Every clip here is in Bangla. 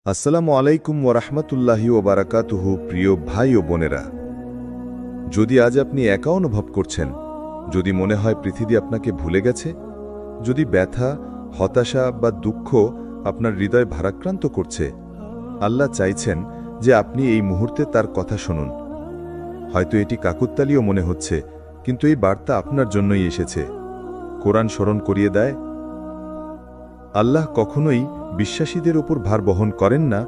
আসসালামু আলাইকুম ওরহমতুল্লাহি ওবারাকাতুহু। প্রিয় ভাই ও বোনেরা, যদি আজ আপনি একা অনুভব করছেন, যদি মনে হয় পৃথিবী আপনাকে ভুলে গেছে, যদি ব্যথা, হতাশা বা দুঃখ আপনার হৃদয় ভারাক্রান্ত করছে, আল্লাহ চাইছেন যে আপনি এই মুহূর্তে তার কথা শুনুন। হয়তো এটি কাকুত্তালিও মনে হচ্ছে, কিন্তু এই বার্তা আপনার জন্যই এসেছে। কোরআন স্মরণ করিয়ে দেয়, আল্লাহ কখনোই বিশ্বাসীদের উপর ভার বহন করেন না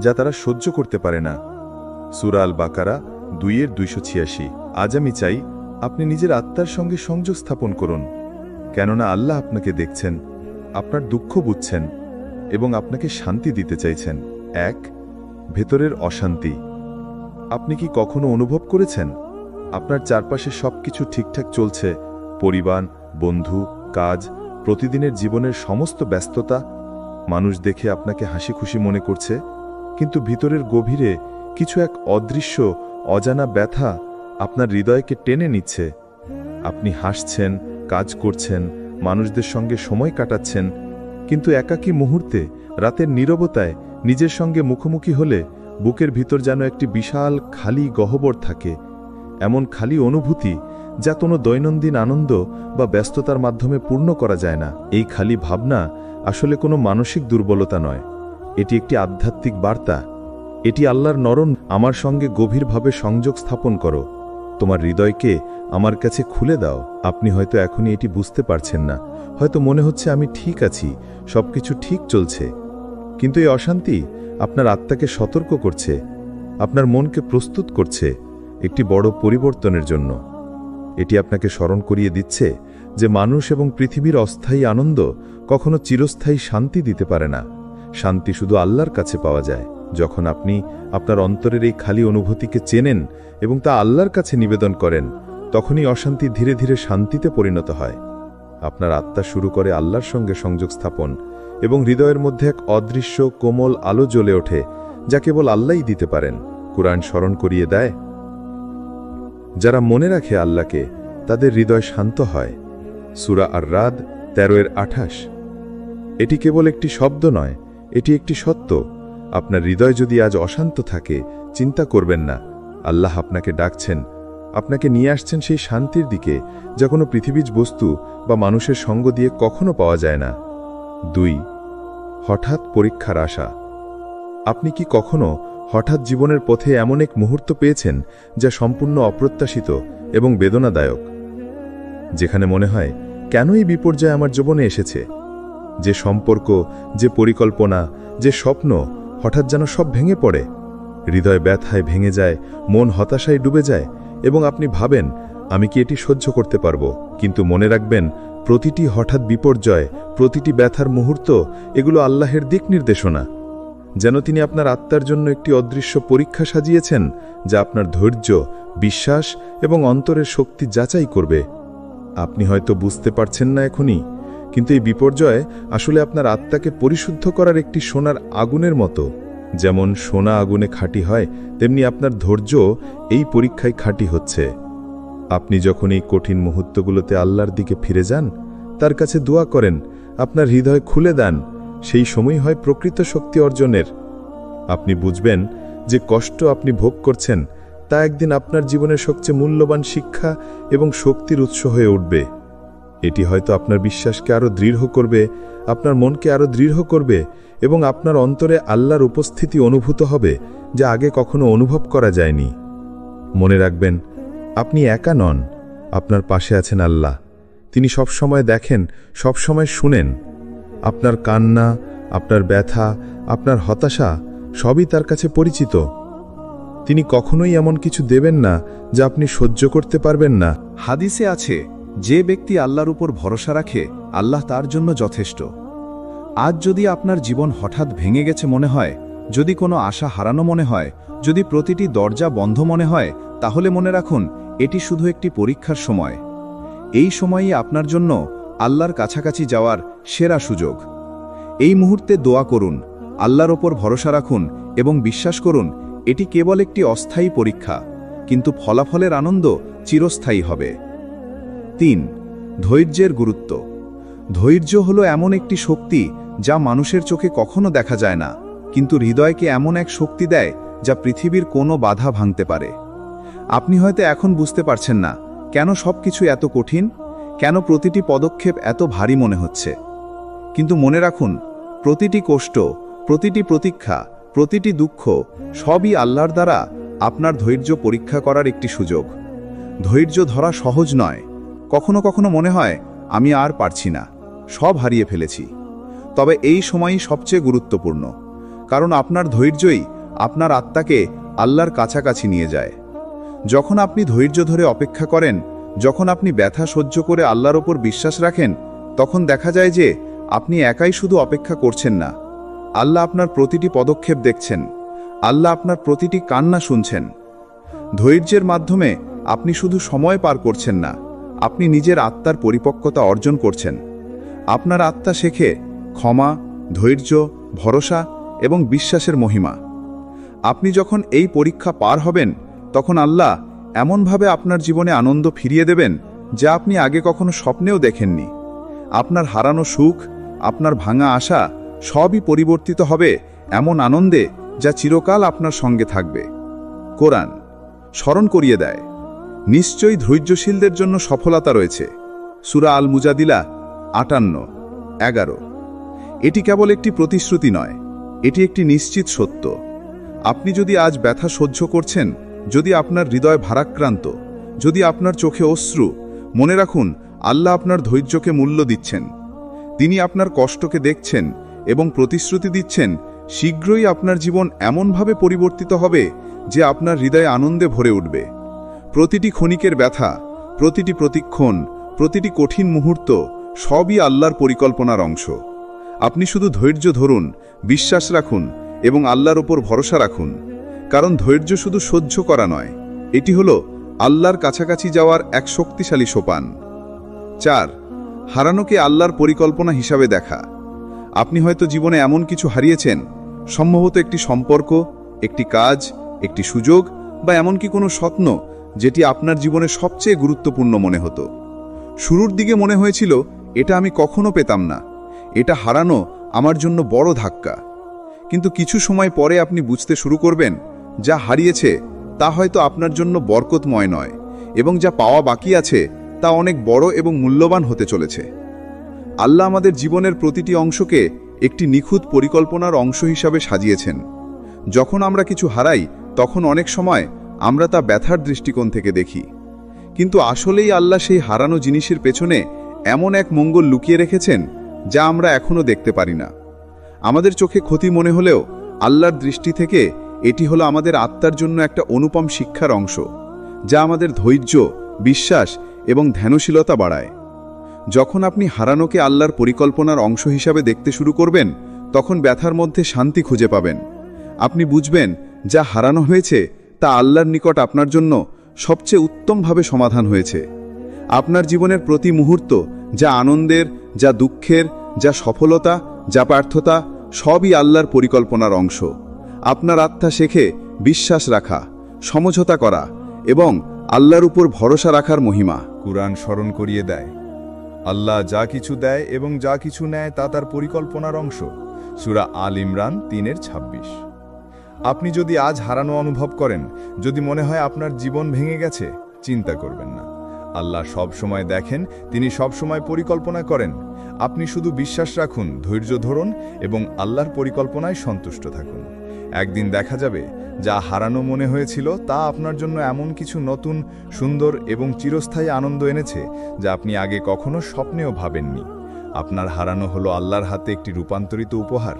যা তারা সহ্য করতে পারে না। সূরা আল বাকারা 2:286। আজ আমি চাই আপনি নিজের আত্মার সঙ্গে সংযোগ স্থাপন করুন, কেননা আল্লাহ আপনাকে দেখছেন, আপনার দুঃখ বুঝছেন এবং আপনাকে শান্তি দিতে চাইছেন। 1. ভেতরের অশান্তি। আপনি কি কখনো অনুভব করেছেন আপনার চারপাশে সবকিছু ঠিকঠাক চলছে? পরিবার, বন্ধু, কাজ, প্রতিদিনের জীবনের সমস্ত ব্যস্ততা, মানুষ দেখে আপনাকে হাসি খুশি মনে করছে, কিন্তু ভিতরের গভীরে কিছু এক অদৃশ্য অজানা ব্যথা আপনার হৃদয়কে টেনে নিচ্ছে। আপনি হাসছেন, কাজ করছেন, মানুষদের সঙ্গে সময় কাটাচ্ছেন, কিন্তু একাকী মুহূর্তে রাতের নীরবতায় নিজের সঙ্গে মুখোমুখি হলে বুকের ভিতর যেন একটি বিশাল খালি গহ্বর থাকে। এমন খালি অনুভূতি যা কোনো দৈনন্দিন আনন্দ বা ব্যস্ততার মাধ্যমে পূর্ণ করা যায় না। এই খালি ভাবনা আসলে কোনো মানসিক দুর্বলতা নয়, এটি একটি আধ্যাত্মিক বার্তা। এটি আল্লাহর নরম, আমার সঙ্গে গভীরভাবে সংযোগ স্থাপন করো, তোমার হৃদয়কে আমার কাছে খুলে দাও। আপনি হয়তো এখনই এটি বুঝতে পারছেন না, হয়তো মনে হচ্ছে আমি ঠিক আছি, সবকিছু ঠিক চলছে, কিন্তু এই অশান্তি আপনার আত্মাকে সতর্ক করছে, আপনার মনকে প্রস্তুত করছে একটি বড় পরিবর্তনের জন্য। এটি আপনাকে স্মরণ করিয়ে দিচ্ছে যে মানুষ এবং পৃথিবীর অস্থায়ী আনন্দ কখনো চিরস্থায়ী শান্তি দিতে পারে না। শান্তি শুধু আল্লাহর কাছে পাওয়া যায়। যখন আপনি আপনার অন্তরের এই খালি অনুভূতিকে চেনেন এবং তা আল্লাহর কাছে নিবেদন করেন, তখনই অশান্তি ধীরে ধীরে শান্তিতে পরিণত হয়। আপনার আত্মা শুরু করে আল্লাহর সঙ্গে সংযোগ স্থাপন এবং হৃদয়ের মধ্যে এক অদৃশ্য কোমল আলো জ্বলে ওঠে, যা কেবল আল্লাহই দিতে পারেন। কুরআন স্মরণ করিয়ে দেয়, যারা মনে রাখে আল্লাহকে তাদের হৃদয় শান্ত হয়। সূরা আর-রাদ 13:28। এটি কেবল একটি শব্দ নয়, এটি একটি সত্য। আপনার হৃদয় যদি আজ অশান্ত থাকে, চিন্তা করবেন না, আল্লাহ আপনাকে ডাকছেন, আপনাকে নিয়ে আসছেন সেই শান্তির দিকে যা কোনো পৃথিবীজ বস্তু বা মানুষের সঙ্গ দিয়ে কখনো পাওয়া যায় না। 2. হঠাৎ পরীক্ষার আশা। আপনি কি কখনো হঠাৎ জীবনের পথে এমন এক মুহূর্ত পেয়েছেন যা সম্পূর্ণ অপ্রত্যাশিত এবং বেদনাদায়ক, যেখানে মনে হয় কেন এই বিপর্যয় আমার জীবনে এসেছে? যে সম্পর্ক, যে পরিকল্পনা, যে স্বপ্ন হঠাৎ যেন সব ভেঙে পড়ে। হৃদয় ব্যথায় ভেঙে যায়, মন হতাশায় ডুবে যায় এবং আপনি ভাবেন, আমি কি এটি সহ্য করতে পারবো? কিন্তু মনে রাখবেন, প্রতিটি হঠাৎ বিপর্যয়, প্রতিটি ব্যথার মুহূর্ত, এগুলো আল্লাহের দিক নির্দেশনা। যেন তিনি আপনার আত্মার জন্য একটি অদৃশ্য পরীক্ষা সাজিয়েছেন, যা আপনার ধৈর্য, বিশ্বাস এবং অন্তরের শক্তি যাচাই করবে। আপনি হয়তো বুঝতে পারছেন না এখনই, কিন্তু এই বিপর্যয় আসলে আপনার আত্মাকে পরিশুদ্ধ করার একটি সোনার আগুনের মতো। যেমন সোনা আগুনে খাঁটি হয়, তেমনি আপনার ধৈর্য এই পরীক্ষায় খাঁটি হচ্ছে। আপনি যখন এই কঠিন মুহূর্তগুলোতে আল্লাহর দিকে ফিরে যান, তার কাছে দোয়া করেন, আপনার হৃদয় খুলে দেন, সেই সময় হয় প্রকৃত শক্তি অর্জনের। আপনি বুঝবেন যে কষ্ট আপনি ভোগ করছেন তা একদিন আপনার জীবনের সবচেয়ে মূল্যবান শিক্ষা এবং শক্তির উৎস হয়ে উঠবে। এটি হয়তো আপনার বিশ্বাসকে আরও দৃঢ় করবে, আপনার মনকে আরও দৃঢ় করবে এবং আপনার অন্তরে আল্লাহর উপস্থিতি অনুভূত হবে যা আগে কখনো অনুভব করা যায়নি। মনে রাখবেন, আপনি একা নন, আপনার পাশে আছেন আল্লাহ। তিনি সবসময় দেখেন, সবসময় শুনেন। আপনার কান্না, আপনার ব্যথা, আপনার হতাশা সবই তার কাছে পরিচিত। তিনি কখনোই এমন কিছু দেবেন না যা আপনি সহ্য করতে পারবেন না। হাদিসে আছে, যে ব্যক্তি আল্লাহর উপর ভরসা রাখে, আল্লাহ তার জন্য যথেষ্ট। আজ যদি আপনার জীবন হঠাৎ ভেঙে গেছে মনে হয়, যদি কোনো আশা হারানো মনে হয়, যদি প্রতিটি দরজা বন্ধ মনে হয়, তাহলে মনে রাখুন, এটি শুধু একটি পরীক্ষার সময়। এই সময়ই আপনার জন্য আল্লাহর কাছাকাছি যাওয়ার সেরা সুযোগ। এই মুহূর্তে দোয়া করুন, আল্লাহর ওপর ভরসা রাখুন এবং বিশ্বাস করুন, এটি কেবল একটি অস্থায়ী পরীক্ষা, কিন্তু ফলাফলের আনন্দ চিরস্থায়ী হবে। 3. ধৈর্যের গুরুত্ব। ধৈর্য হলো এমন একটি শক্তি যা মানুষের চোখে কখনো দেখা যায় না, কিন্তু হৃদয়কে এমন এক শক্তি দেয় যা পৃথিবীর কোনো বাধা ভাঙতে পারে। আপনি হয়তো এখন বুঝতে পারছেন না কেন সবকিছু এত কঠিন, কেন প্রতিটি পদক্ষেপ এত ভারী মনে হচ্ছে। কিন্তু মনে রাখুন, প্রতিটি কষ্ট, প্রতিটি প্রতীক্ষা, প্রতিটি দুঃখ সবই আল্লাহর দ্বারা আপনার ধৈর্য পরীক্ষা করার একটি সুযোগ। ধৈর্য ধরা সহজ নয়। কখনো কখনো মনে হয় আমি আর পারছি না, সব হারিয়ে ফেলেছি। তবে এই সময়ই সবচেয়ে গুরুত্বপূর্ণ, কারণ আপনার ধৈর্যই আপনার আত্মাকে আল্লাহর কাছাকাছি নিয়ে যায়। যখন আপনি ধৈর্য ধরে অপেক্ষা করেন, যখন আপনি ব্যথা সহ্য করে আল্লাহর ওপর বিশ্বাস রাখেন, তখন দেখা যায় যে আপনি একাই শুধু অপেক্ষা করছেন না, আল্লাহ আপনার প্রতিটি পদক্ষেপ দেখছেন, আল্লাহ আপনার প্রতিটি কান্না শুনছেন। ধৈর্যের মাধ্যমে আপনি শুধু সময় পার করছেন না, আপনি নিজের আত্মার পরিপক্কতা অর্জন করছেন। আপনার আত্মা শেখে ক্ষমা, ধৈর্য, ভরসা এবং বিশ্বাসের মহিমা। আপনি যখন এই পরীক্ষা পার হবেন, তখন আল্লাহ এমনভাবে আপনার জীবনে আনন্দ ফিরিয়ে দেবেন যা আপনি আগে কখনো স্বপ্নেও দেখেননি। আপনার হারানো সুখ, আপনার ভাঙা আশা সবই পরিবর্তিত হবে এমন আনন্দে যা চিরকাল আপনার সঙ্গে থাকবে। কোরআন স্মরণ করিয়ে দেয়, নিশ্চয়ই ধৈর্যশীলদের জন্য সফলতা রয়েছে। সূরা আল মুজাদিলা 58-11। এটি কেবল একটি প্রতিশ্রুতি নয়, এটি একটি নিশ্চিত সত্য। আপনি যদি আজ ব্যথা সহ্য করছেন, যদি আপনার হৃদয় ভারাক্রান্ত, যদি আপনার চোখে অশ্রু, মনে রাখুন আল্লাহ আপনার ধৈর্যকে মূল্য দিচ্ছেন। তিনি আপনার কষ্টকে দেখছেন এবং প্রতিশ্রুতি দিচ্ছেন শীঘ্রই আপনার জীবন এমনভাবে পরিবর্তিত হবে যে আপনার হৃদয়ে আনন্দে ভরে উঠবে। প্রতিটি ক্ষণিকের ব্যথা, প্রতিটি প্রতিক্ষণ, প্রতিটি কঠিন মুহূর্ত সবই আল্লাহর পরিকল্পনার অংশ। আপনি শুধু ধৈর্য ধরুন, বিশ্বাস রাখুন এবং আল্লাহর ওপর ভরসা রাখুন, কারণ ধৈর্য শুধু সহ্য করা নয়, এটি হলো আল্লাহর কাছাকাছি যাওয়ার এক শক্তিশালী সোপান। 4. হারানোকে আল্লাহর পরিকল্পনা হিসাবে দেখা। আপনি হয়তো জীবনে এমন কিছু হারিয়েছেন, সম্ভবত একটি সম্পর্ক, একটি কাজ, একটি সুযোগ বা এমনকি কোনো স্বপ্ন যেটি আপনার জীবনে সবচেয়ে গুরুত্বপূর্ণ মনে হতো। শুরুর দিকে মনে হয়েছিল এটা আমি কখনো পেতাম না, এটা হারানো আমার জন্য বড় ধাক্কা। কিন্তু কিছু সময় পরে আপনি বুঝতে শুরু করবেন যা হারিয়েছে তা হয়তো আপনার জন্য বরকতময় নয়, এবং যা পাওয়া বাকি আছে তা অনেক বড় এবং মূল্যবান হতে চলেছে। আল্লাহ আমাদের জীবনের প্রতিটি অংশকে একটি নিখুঁত পরিকল্পনার অংশ হিসাবে সাজিয়েছেন। যখন আমরা কিছু হারাই, তখন অনেক সময় আমরা তা ব্যথার দৃষ্টিকোণ থেকে দেখি, কিন্তু আসলেই আল্লাহ সেই হারানো জিনিসের পেছনে এমন এক মঙ্গল লুকিয়ে রেখেছেন যা আমরা এখনো দেখতে পারি না। আমাদের চোখে ক্ষতি মনে হলেও আল্লাহর দৃষ্টি থেকে এটি হলো আমাদের আত্মার জন্য একটা অনুপম শিক্ষার অংশ, যা আমাদের ধৈর্য, বিশ্বাস এবং ধ্যানশীলতা বাড়ায়। যখন আপনি হারানোকে আল্লাহর পরিকল্পনার অংশ হিসাবে দেখতে শুরু করবেন, তখন ব্যথার মধ্যে শান্তি খুঁজে পাবেন। আপনি বুঝবেন যা হারানো হয়েছে তা আল্লাহর নিকট আপনার জন্য সবচেয়ে উত্তমভাবে সমাধান হয়েছে। আপনার জীবনের প্রতি মুহূর্ত, যা আনন্দের, যা দুঃখের, যা সফলতা, যা ব্যর্থতা, সবই আল্লাহর পরিকল্পনার অংশ। আপনার আত্মা শেখে বিশ্বাস রাখা, সমঝোতা করা এবং আল্লাহর উপর ভরসা রাখার মহিমা। কুরআন স্মরণ করিয়ে দেয়, আল্লাহ যা কিছু দেয় এবং যা কিছু নেয় তা তার পরিকল্পনার অংশ। সূরা আল ইমরান 3-26। আপনি যদি আজ হারানো অনুভব করেন, যদি মনে হয় আপনার জীবন ভেঙে গেছে, চিন্তা করবেন না। আল্লাহ সব সময় দেখেন, তিনি সব সময় পরিকল্পনা করেন। আপনি শুধু বিশ্বাস রাখুন, ধৈর্য ধরুন এবং আল্লাহর পরিকল্পনায় সন্তুষ্ট থাকুন। একদিন দেখা যাবে যা হারানো মনে হয়েছিল তা আপনার জন্য এমন কিছু নতুন, সুন্দর এবং চিরস্থায়ী আনন্দ এনেছে যা আপনি আগে কখনো স্বপ্নেও ভাবেননি। আপনার হারানো হলো আল্লাহর হাতে একটি রূপান্তরিত উপহার।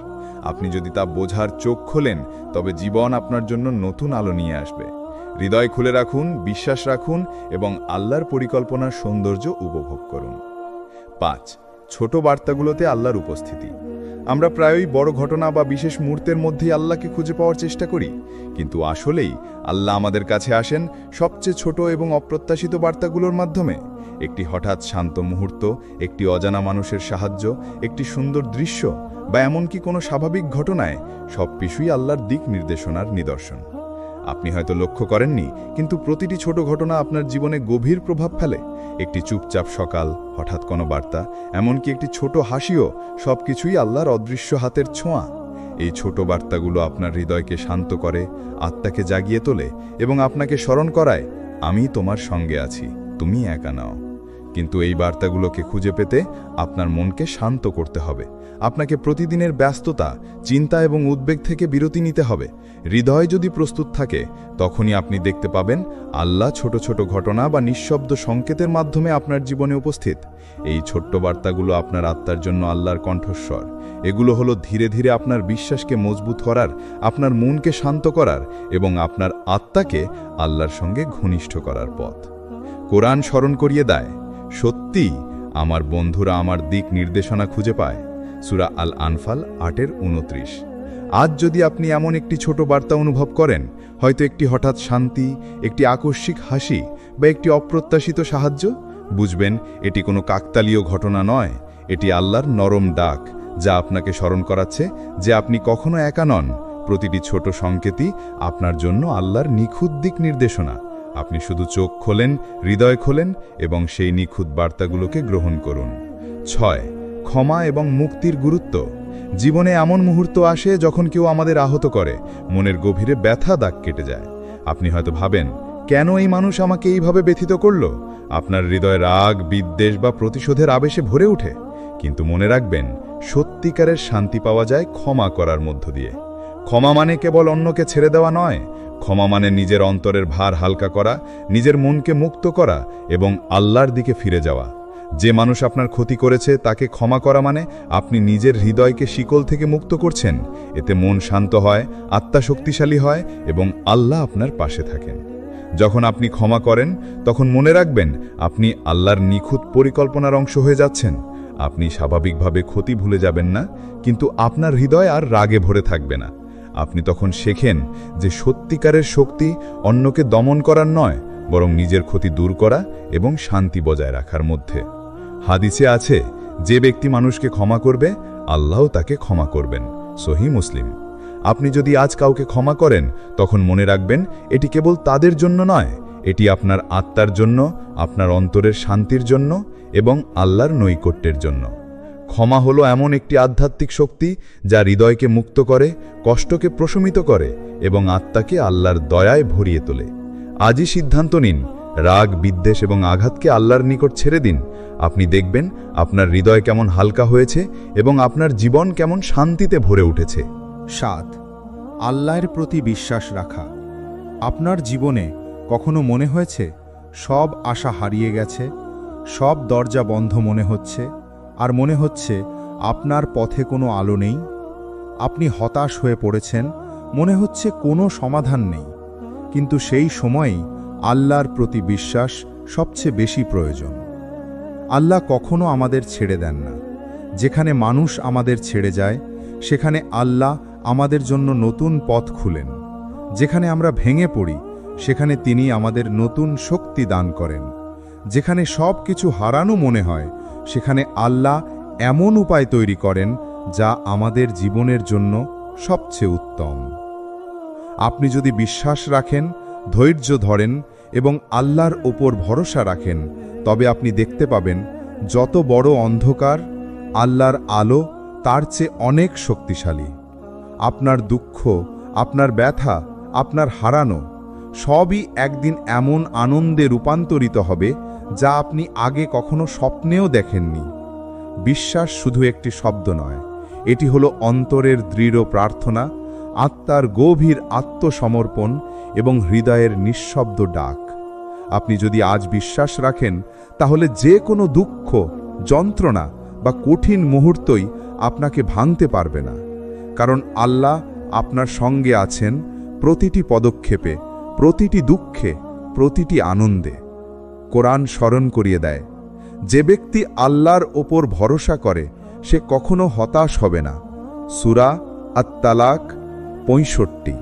আপনি যদি তা বোঝার চোখ খোলেন, তবে জীবন আপনার জন্য নতুন আলো নিয়ে আসবে। হৃদয় খুলে রাখুন, বিশ্বাস রাখুন এবং আল্লাহর পরিকল্পনার সৌন্দর্য উপভোগ করুন। 5. ছোট বার্তাগুলোতে আল্লাহর উপস্থিতি। আমরা প্রায়ই বড় ঘটনা বা বিশেষ মুহূর্তের মধ্যেই আল্লাহকে খুঁজে পাওয়ার চেষ্টা করি, কিন্তু আসলেই আল্লাহ আমাদের কাছে আসেন সবচেয়ে ছোট এবং অপ্রত্যাশিত বার্তাগুলোর মাধ্যমে। একটি হঠাৎ শান্ত মুহূর্ত, একটি অজানা মানুষের সাহায্য, একটি সুন্দর দৃশ্য বা এমনকি কোনো স্বাভাবিক ঘটনায় সব কিছুই আল্লাহর দিক নির্দেশনার নিদর্শন। আপনি হয়তো লক্ষ্য করেননি, কিন্তু প্রতিটি ছোট ঘটনা আপনার জীবনে গভীর প্রভাব ফেলে। একটি চুপচাপ সকাল, হঠাৎ কোনো বার্তা, এমনকি একটি ছোট হাসিও সবকিছুই আল্লাহর অদৃশ্য হাতের ছোঁয়া। এই ছোট বার্তাগুলো আপনার হৃদয়কে শান্ত করে, আত্মাকে জাগিয়ে তোলে এবং আপনাকে স্মরণ করায়, আমি তোমার সঙ্গে আছি, তুমি একা নাও। কিন্তু এই বার্তাগুলোকে খুঁজে পেতে আপনার মনকে শান্ত করতে হবে। আপনাকে প্রতিদিনের ব্যস্ততা, চিন্তা এবং উদ্বেগ থেকে বিরতি নিতে হবে। হৃদয় যদি প্রস্তুত থাকে, তখনই আপনি দেখতে পাবেন আল্লাহ ছোট ছোট ঘটনা বা নিঃশব্দ সংকেতের মাধ্যমে আপনার জীবনে উপস্থিত। এই ছোট্ট বার্তাগুলো আপনার আত্মার জন্য আল্লাহর কণ্ঠস্বর। এগুলো হলো ধীরে ধীরে আপনার বিশ্বাসকে মজবুত করার, আপনার মনকে শান্ত করার এবং আপনার আত্মাকে আল্লাহর সঙ্গে ঘনিষ্ঠ করার পথ। কোরআন স্মরণ করিয়ে দেয়, সত্যি আমার বন্ধুরা আমার দিক নির্দেশনা খুঁজে পায়। সূরা আল আনফাল 8:29। আজ যদি আপনি এমন একটি ছোট বার্তা অনুভব করেন, হয়তো একটি হঠাৎ শান্তি, একটি আকস্মিক হাসি বা একটি অপ্রত্যাশিত সাহায্য, বুঝবেন এটি কোনো কাকতালীয় ঘটনা নয়। এটি আল্লাহর নরম ডাক, যা আপনাকে স্মরণ করাচ্ছে যে আপনি কখনো একা নন। প্রতিটি ছোট সংকেতই আপনার জন্য আল্লাহর নিখুঁত দিক নির্দেশনা। আপনি শুধু চোখ খোলেন, হৃদয় খোলেন এবং সেই নিখুঁত বার্তাগুলোকে গ্রহণ করুন। 6. ক্ষমা এবং মুক্তির গুরুত্ব। জীবনে এমন মুহূর্ত আসে যখন কেউ আমাদের আহত করে, মনের গভীরে ব্যথা দাগ কেটে যায়। আপনি হয়তো ভাবেন, কেন এই মানুষ আমাকে এইভাবে ব্যথিত করল? আপনার হৃদয় রাগ, বিদ্বেষ বা প্রতিশোধের আবেশে ভরে ওঠে। কিন্তু মনে রাখবেন, সত্যিকারের শান্তি পাওয়া যায় ক্ষমা করার মধ্য দিয়ে। ক্ষমা মানে কেবল অন্যকে ছেড়ে দেওয়া নয়। ক্ষমা মানে নিজের অন্তরের ভার হালকা করা, নিজের মনকে মুক্ত করা এবং আল্লাহর দিকে ফিরে যাওয়া। যে মানুষ আপনার ক্ষতি করেছে তাকে ক্ষমা করা মানে আপনি নিজের হৃদয়কে শিকল থেকে মুক্ত করছেন। এতে মন শান্ত হয়, আত্মা শক্তিশালী হয় এবং আল্লাহ আপনার পাশে থাকেন। যখন আপনি ক্ষমা করেন, তখন মনে রাখবেন আপনি আল্লাহর নিখুঁত পরিকল্পনার অংশ হয়ে যাচ্ছেন। আপনি স্বাভাবিকভাবে ক্ষতি ভুলে যাবেন না, কিন্তু আপনার হৃদয় আর রাগে ভরে থাকবে না। আপনি তখন শেখেন যে সত্যিকারের শক্তি অন্যকে দমন করার নয়, বরং নিজের ক্ষতি দূর করা এবং শান্তি বজায় রাখার মধ্যে। হাদিসে আছে, যে ব্যক্তি মানুষকে ক্ষমা করবে, আল্লাহও তাকে ক্ষমা করবেন। সহিহ মুসলিম। আপনি যদি আজ কাউকে ক্ষমা করেন, তখন মনে রাখবেন এটি কেবল তাদের জন্য নয়, এটি আপনার আত্মার জন্য, আপনার অন্তরের শান্তির জন্য এবং আল্লাহর নৈকট্যের জন্য। ক্ষমা হলো এমন একটি আধ্যাত্মিক শক্তি যা হৃদয়কে মুক্ত করে, কষ্টকে প্রশমিত করে এবং আত্মাকে আল্লাহর দয়ায় ভরিয়ে তোলে। আজই সিদ্ধান্ত নিন, রাগ, বিদ্বেষ এবং আঘাতকে আল্লাহর নিকট ছেড়ে দিন। আপনি দেখবেন আপনার হৃদয় কেমন হালকা হয়েছে এবং আপনার জীবন কেমন শান্তিতে ভরে উঠেছে। 7. আল্লাহর প্রতি বিশ্বাস রাখা। আপনার জীবনে কখনো মনে হয়েছে সব আশা হারিয়ে গেছে, সব দরজা বন্ধ মনে হচ্ছে, আর মনে হচ্ছে আপনার পথে কোনো আলো নেই? আপনি হতাশ হয়ে পড়েছেন, মনে হচ্ছে কোনো সমাধান নেই। কিন্তু সেই সময়েই আল্লাহর প্রতি বিশ্বাস সবচেয়ে বেশি প্রয়োজন। আল্লাহ কখনো আমাদের ছেড়ে দেন না। যেখানে মানুষ আমাদের ছেড়ে যায়, সেখানে আল্লাহ আমাদের জন্য নতুন পথ খুলেন। যেখানে আমরা ভেঙে পড়ি, সেখানে তিনি আমাদের নতুন শক্তি দান করেন। যেখানে সব কিছু হারানো মনে হয়, সেখানে আল্লাহ এমন উপায় তৈরি করেন যা আমাদের জীবনের জন্য সবচেয়ে উত্তম। আপনি যদি বিশ্বাস রাখেন, ধৈর্য ধরেন এবং আল্লাহর ওপর ভরসা রাখেন, তবে আপনি দেখতে পাবেন যত বড় অন্ধকার, আল্লাহর আলো তার চেয়ে অনেক শক্তিশালী। আপনার দুঃখ, আপনার ব্যথা, আপনার হারানো সবই একদিন এমন আনন্দে রূপান্তরিত হবে যা আপনি আগে কখনো স্বপ্নেও দেখেননি। বিশ্বাস শুধু একটি শব্দ নয়, এটি হলো অন্তরের দৃঢ় প্রার্থনা, আত্মার গভীর আত্মসমর্পণ এবং হৃদয়ের নিঃশব্দ ডাক। আপনি যদি আজ বিশ্বাস রাখেন, তাহলে যে কোনো দুঃখ, যন্ত্রণা বা কঠিন মুহূর্তই আপনাকে ভাঙতে পারবে না। কারণ আল্লাহ আপনার সঙ্গে আছেন প্রতিটি পদক্ষেপে, প্রতিটি দুঃখে, প্রতিটি আনন্দে। কোরআন স্মরণ করিয়ে দেয়, যে ব্যক্তি আল্লাহর ওপর ভরসা করে সে কখনো হতাশ হবে না। সূরা আত-তালাক 65।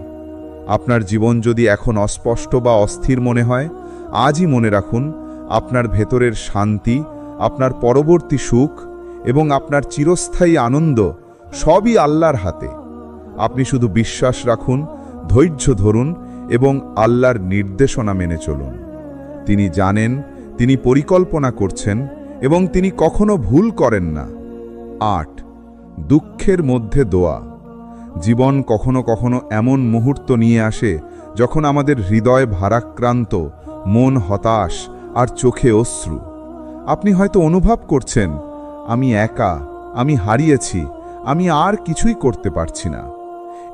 আপনার জীবন যদি এখন অস্পষ্ট বা অস্থির মনে হয়, আজই মনে রাখুন আপনার ভেতরের শান্তি, আপনার পরবর্তী সুখ এবং আপনার চিরস্থায়ী আনন্দ সবই আল্লাহর হাতে। আপনি শুধু বিশ্বাস রাখুন, ধৈর্য ধরুন এবং আল্লাহর নির্দেশনা মেনে চলুন। তিনি জানেন, তিনি পরিকল্পনা করছেন এবং তিনি কখনো ভুল করেন না। 8. দুঃখের মধ্যে দোয়া। জীবন কখনো কখনো এমন মুহূর্ত নিয়ে আসে যখন আমাদের হৃদয় ভারাক্রান্ত, মন হতাশ আর চোখে অশ্রু। আপনি হয়তো অনুভব করছেন, আমি একা, আমি হারিয়েছি, আমি আর কিছুই করতে পারছি না।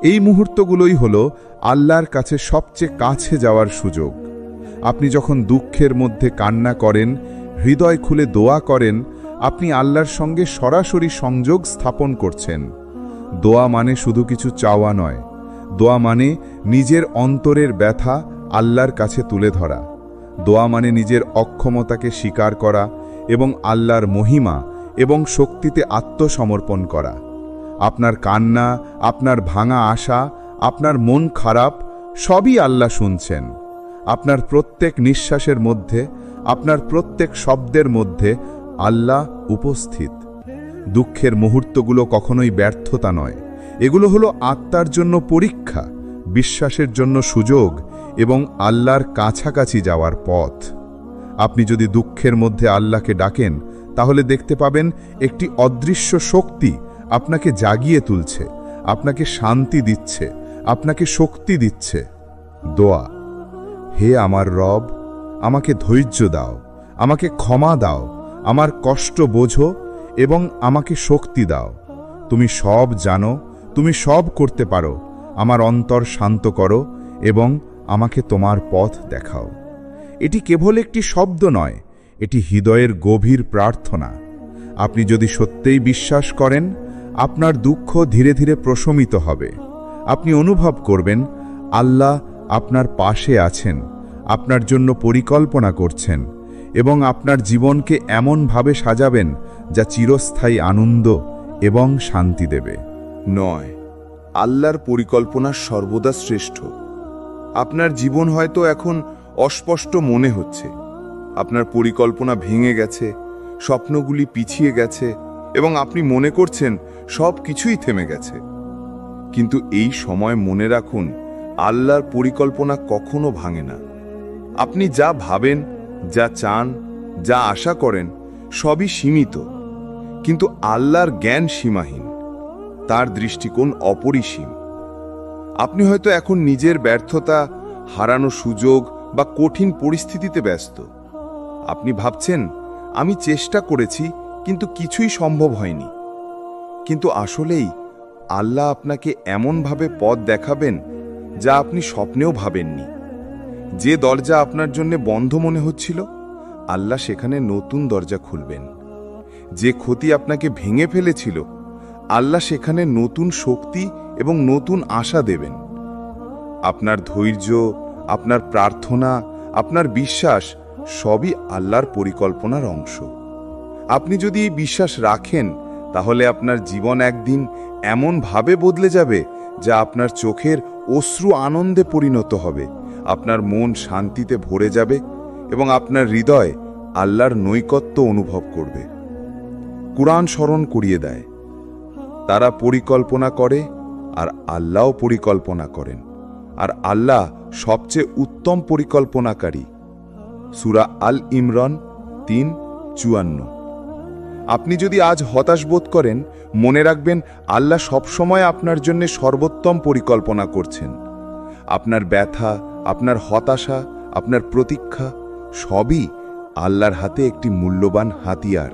এই মুহূর্তগুলোই হলো আল্লাহর কাছে সবচেয়ে কাছে যাওয়ার সুযোগ। আপনি যখন দুঃখের মধ্যে কান্না করেন, হৃদয় খুলে দোয়া করেন, আপনি আল্লাহর সঙ্গে সরাসরি সংযোগ স্থাপন করছেন। দোয়া মানে শুধু কিছু চাওয়া নয়, দোয়া মানে নিজের অন্তরের ব্যথা আল্লাহর কাছে তুলে ধরা। দোয়া মানে নিজের অক্ষমতাকে স্বীকার করা এবং আল্লাহর মহিমা এবং শক্তিতে আত্মসমর্পণ করা। আপনার কান্না, আপনার ভাঙা আশা, আপনার মন খারাপ সবই আল্লাহ শুনছেন। আপনার প্রত্যেক নিঃশ্বাসের মধ্যে, আপনার প্রত্যেক শব্দের মধ্যে আল্লাহ উপস্থিত। দুঃখের মুহূর্তগুলো কখনোই ব্যর্থতা নয়, এগুলো হলো আত্মার জন্য পরীক্ষা, বিশ্বাসের জন্য সুযোগ এবং আল্লাহর কাছাকাছি যাওয়ার পথ। আপনি যদি দুঃখের মধ্যে আল্লাহকে ডাকেন, তাহলে দেখতে পাবেন একটি অদৃশ্য শক্তি আপনাকে জাগিয়ে তুলছে, আপনাকে শান্তি দিচ্ছে, আপনাকে শক্তি দিচ্ছে। দোয়া: হে আমার রব, আমাকে ধৈর্য দাও, আমাকে ক্ষমা দাও, আমার কষ্ট বোঝো এবং আমাকে শক্তি দাও। তুমি সব জানো, তুমি সব করতে পারো। আমার অন্তর শান্ত করো এবং আমাকে তোমার পথ দেখাও। এটি কেবল একটি শব্দ নয়, এটি হৃদয়ের গভীর প্রার্থনা। আপনি যদি সত্যিই বিশ্বাস করেন, আপনার দুঃখ ধীরে ধীরে প্রশমিত হবে। আপনি অনুভব করবেন আল্লাহ আপনার পাশে আছেন, আপনার জন্য পরিকল্পনা করছেন এবং আপনার জীবনকে এমনভাবে সাজাবেন যা চিরস্থায়ী আনন্দ এবং শান্তি দেবে। 9. আল্লাহর পরিকল্পনা সর্বদা শ্রেষ্ঠ। আপনার জীবন হয়তো এখন অস্পষ্ট মনে হচ্ছে, আপনার পরিকল্পনা ভেঙে গেছে, স্বপ্নগুলি পিছিয়ে গেছে এবং আপনি মনে করছেন সব কিছুই থেমে গেছে। কিন্তু এই সময় মনে রাখুন, আল্লাহর পরিকল্পনা কখনো ভাঙে না। আপনি যা ভাবেন, যা চান, যা আশা করেন সবই সীমিত, কিন্তু আল্লাহর জ্ঞান সীমাহীন, তার দৃষ্টিকোণ অপরিসীম। আপনি হয়তো এখন নিজের ব্যর্থতা, হারানো সুযোগ বা কঠিন পরিস্থিতিতে ব্যস্ত। আপনি ভাবছেন, আমি চেষ্টা করেছি কিন্তু কিছুই সম্ভব হয়নি। কিন্তু আসলেই আল্লাহ আপনাকে এমনভাবে পথ দেখাবেন যা আপনি স্বপ্নেও ভাবেননি। যে দরজা আপনার জন্য বন্ধ মনে হচ্ছিল, আল্লাহ সেখানে নতুন দরজা খুলবেন। যে ক্ষতি আপনাকে ভেঙে ফেলেছিল, আল্লাহ সেখানে নতুন শক্তি এবং নতুন আশা দেবেন। আপনার ধৈর্য, আপনার প্রার্থনা, আপনার বিশ্বাস সবই আল্লাহর পরিকল্পনার অংশ। আপনি যদি এই বিশ্বাস রাখেন, তাহলে আপনার জীবন একদিন এমনভাবে বদলে যাবে যা আপনার চোখের অশ্রু আনন্দে পরিণত হবে, আপনার মন শান্তিতে ভরে যাবে এবং আপনার হৃদয় আল্লাহর নৈকট্য অনুভব করবে। কুরআন স্মরণ করিয়ে দেয়, তারা পরিকল্পনা করে আর আল্লাহও পরিকল্পনা করেন, আর আল্লাহ সবচেয়ে উত্তম পরিকল্পনাকারী। সূরা আল ইমরান 3:54। আপনি যদি আজ হতাশ বোধ করেন, মনে রাখবেন আল্লাহ সবসময় আপনার জন্য সর্বোত্তম পরিকল্পনা করছেন। আপনার ব্যথা, আপনার হতাশা, আপনার প্রতীক্ষা সবই আল্লাহর হাতে একটি মূল্যবান হাতিয়ার।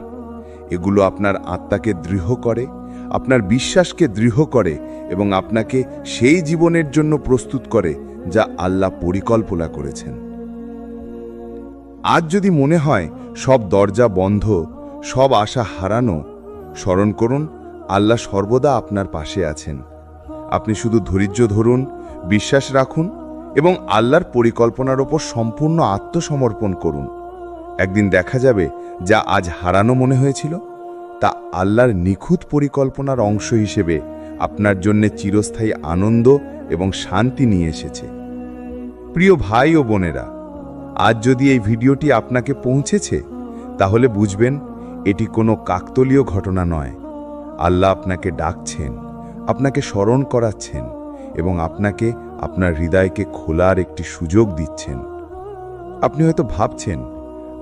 এগুলো আপনার আত্মাকে দৃঢ় করে, আপনার বিশ্বাসকে দৃঢ় করে এবং আপনাকে সেই জীবনের জন্য প্রস্তুত করে যা আল্লাহ পরিকল্পনা করেছেন। আজ যদি মনে হয় সব দরজা বন্ধ, সব আশা হারানো, স্মরণ করুন আল্লাহ সর্বদা আপনার পাশে আছেন। আপনি শুধু ধৈর্য ধরুন, বিশ্বাস রাখুন এবং আল্লাহর পরিকল্পনার ওপর সম্পূর্ণ আত্মসমর্পণ করুন। একদিন দেখা যাবে যা আজ হারানো মনে হয়েছিল, তা আল্লাহর নিখুঁত পরিকল্পনার অংশ হিসেবে আপনার জন্য চিরস্থায়ী আনন্দ এবং শান্তি নিয়ে এসেছে। প্রিয় ভাই ও বোনেরা, আজ যদি এই ভিডিওটি আপনাকে পৌঁছেছে, তাহলে বুঝবেন এটি কোনো কাকতালীয় ঘটনা নয়। আল্লাহ আপনাকে ডাকছেন, আপনাকে স্মরণ করাচ্ছেন এবং আপনাকে আপনার হৃদয়কে খোলার একটি সুযোগ দিচ্ছেন। আপনি হয়তো ভাবছেন,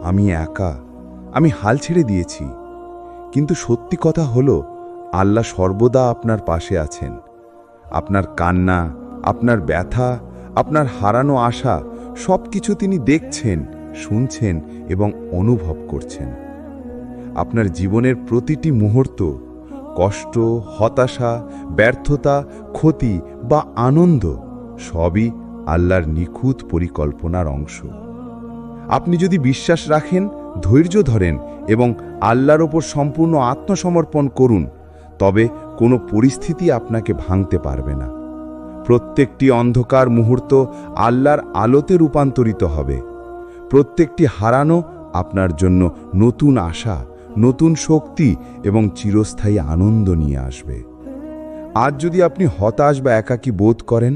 আমি একা, আমি হাল ছেড়ে দিয়েছি। কিন্তু সত্যি কথা হলো, আল্লাহ সর্বদা আপনার পাশে আছেন। আপনার কান্না, আপনার ব্যথা, আপনার হারানো আশা সব কিছু তিনি দেখছেন, শুনছেন এবং অনুভব করছেন। আপনার জীবনের প্রতিটি মুহূর্ত, কষ্ট, হতাশা, ব্যর্থতা, ক্ষতি বা আনন্দ সবই আল্লাহর নিখুঁত পরিকল্পনার অংশ। আপনি যদি বিশ্বাস রাখেন, ধৈর্য ধরেন এবং আল্লাহর ওপর সম্পূর্ণ আত্মসমর্পণ করুন, তবে কোনো পরিস্থিতি আপনাকে ভাঙতে পারবে না। প্রত্যেকটি অন্ধকার মুহূর্ত আল্লাহর আলোতে রূপান্তরিত হবে। প্রত্যেকটি হারানো আপনার জন্য নতুন আশা, নতুন শক্তি এবং চিরস্থায়ী আনন্দ নিয়ে আসবে। আজ যদি আপনি হতাশ বা একাকী বোধ করেন,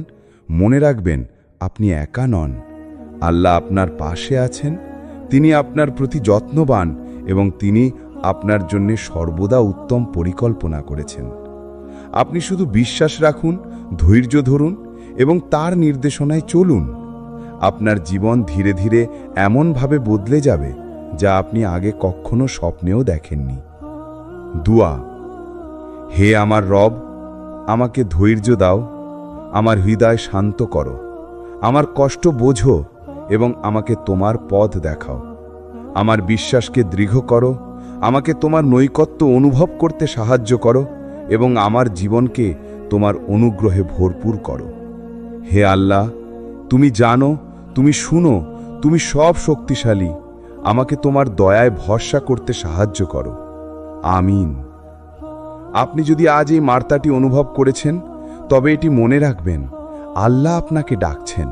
মনে রাখবেন আপনি একা নন। আল্লাহ আপনার পাশে আছেন, তিনি আপনার প্রতি যত্নবান এবং তিনি আপনার জন্য সর্বদা উত্তম পরিকল্পনা করেছেন। আপনি শুধু বিশ্বাস রাখুন, ধৈর্য ধরুন এবং তার নির্দেশনায় চলুন। আপনার জীবন ধীরে ধীরে এমনভাবে বদলে যাবে যা আপনি আগে কখনো স্বপ্নেও দেখেননি। দুয়া। হে আমার রব, আমাকে ধৈর্য দাও, আমার হৃদয় শান্ত করো, আমার কষ্ট বোঝো এবং আমাকে তোমার পথ দেখাও। আমার বিশ্বাসকে দৃঢ় করো, আমাকে তোমার নৈকট্য অনুভব করতে সাহায্য করো এবং আমার জীবনকে তোমার অনুগ্রহে ভরপুর করো। হে আল্লাহ, তুমি জানো, তুমি শুনো, তুমি সব শক্তিশালী। আমাকে তোমার দয়ায় ভরসা করতে সাহায্য করো। আমিন। আপনি যদি আজ এই বার্তাটি অনুভব করেছেন, তবে এটি মনে রাখবেন, আল্লাহ আপনাকে ডাকছেন,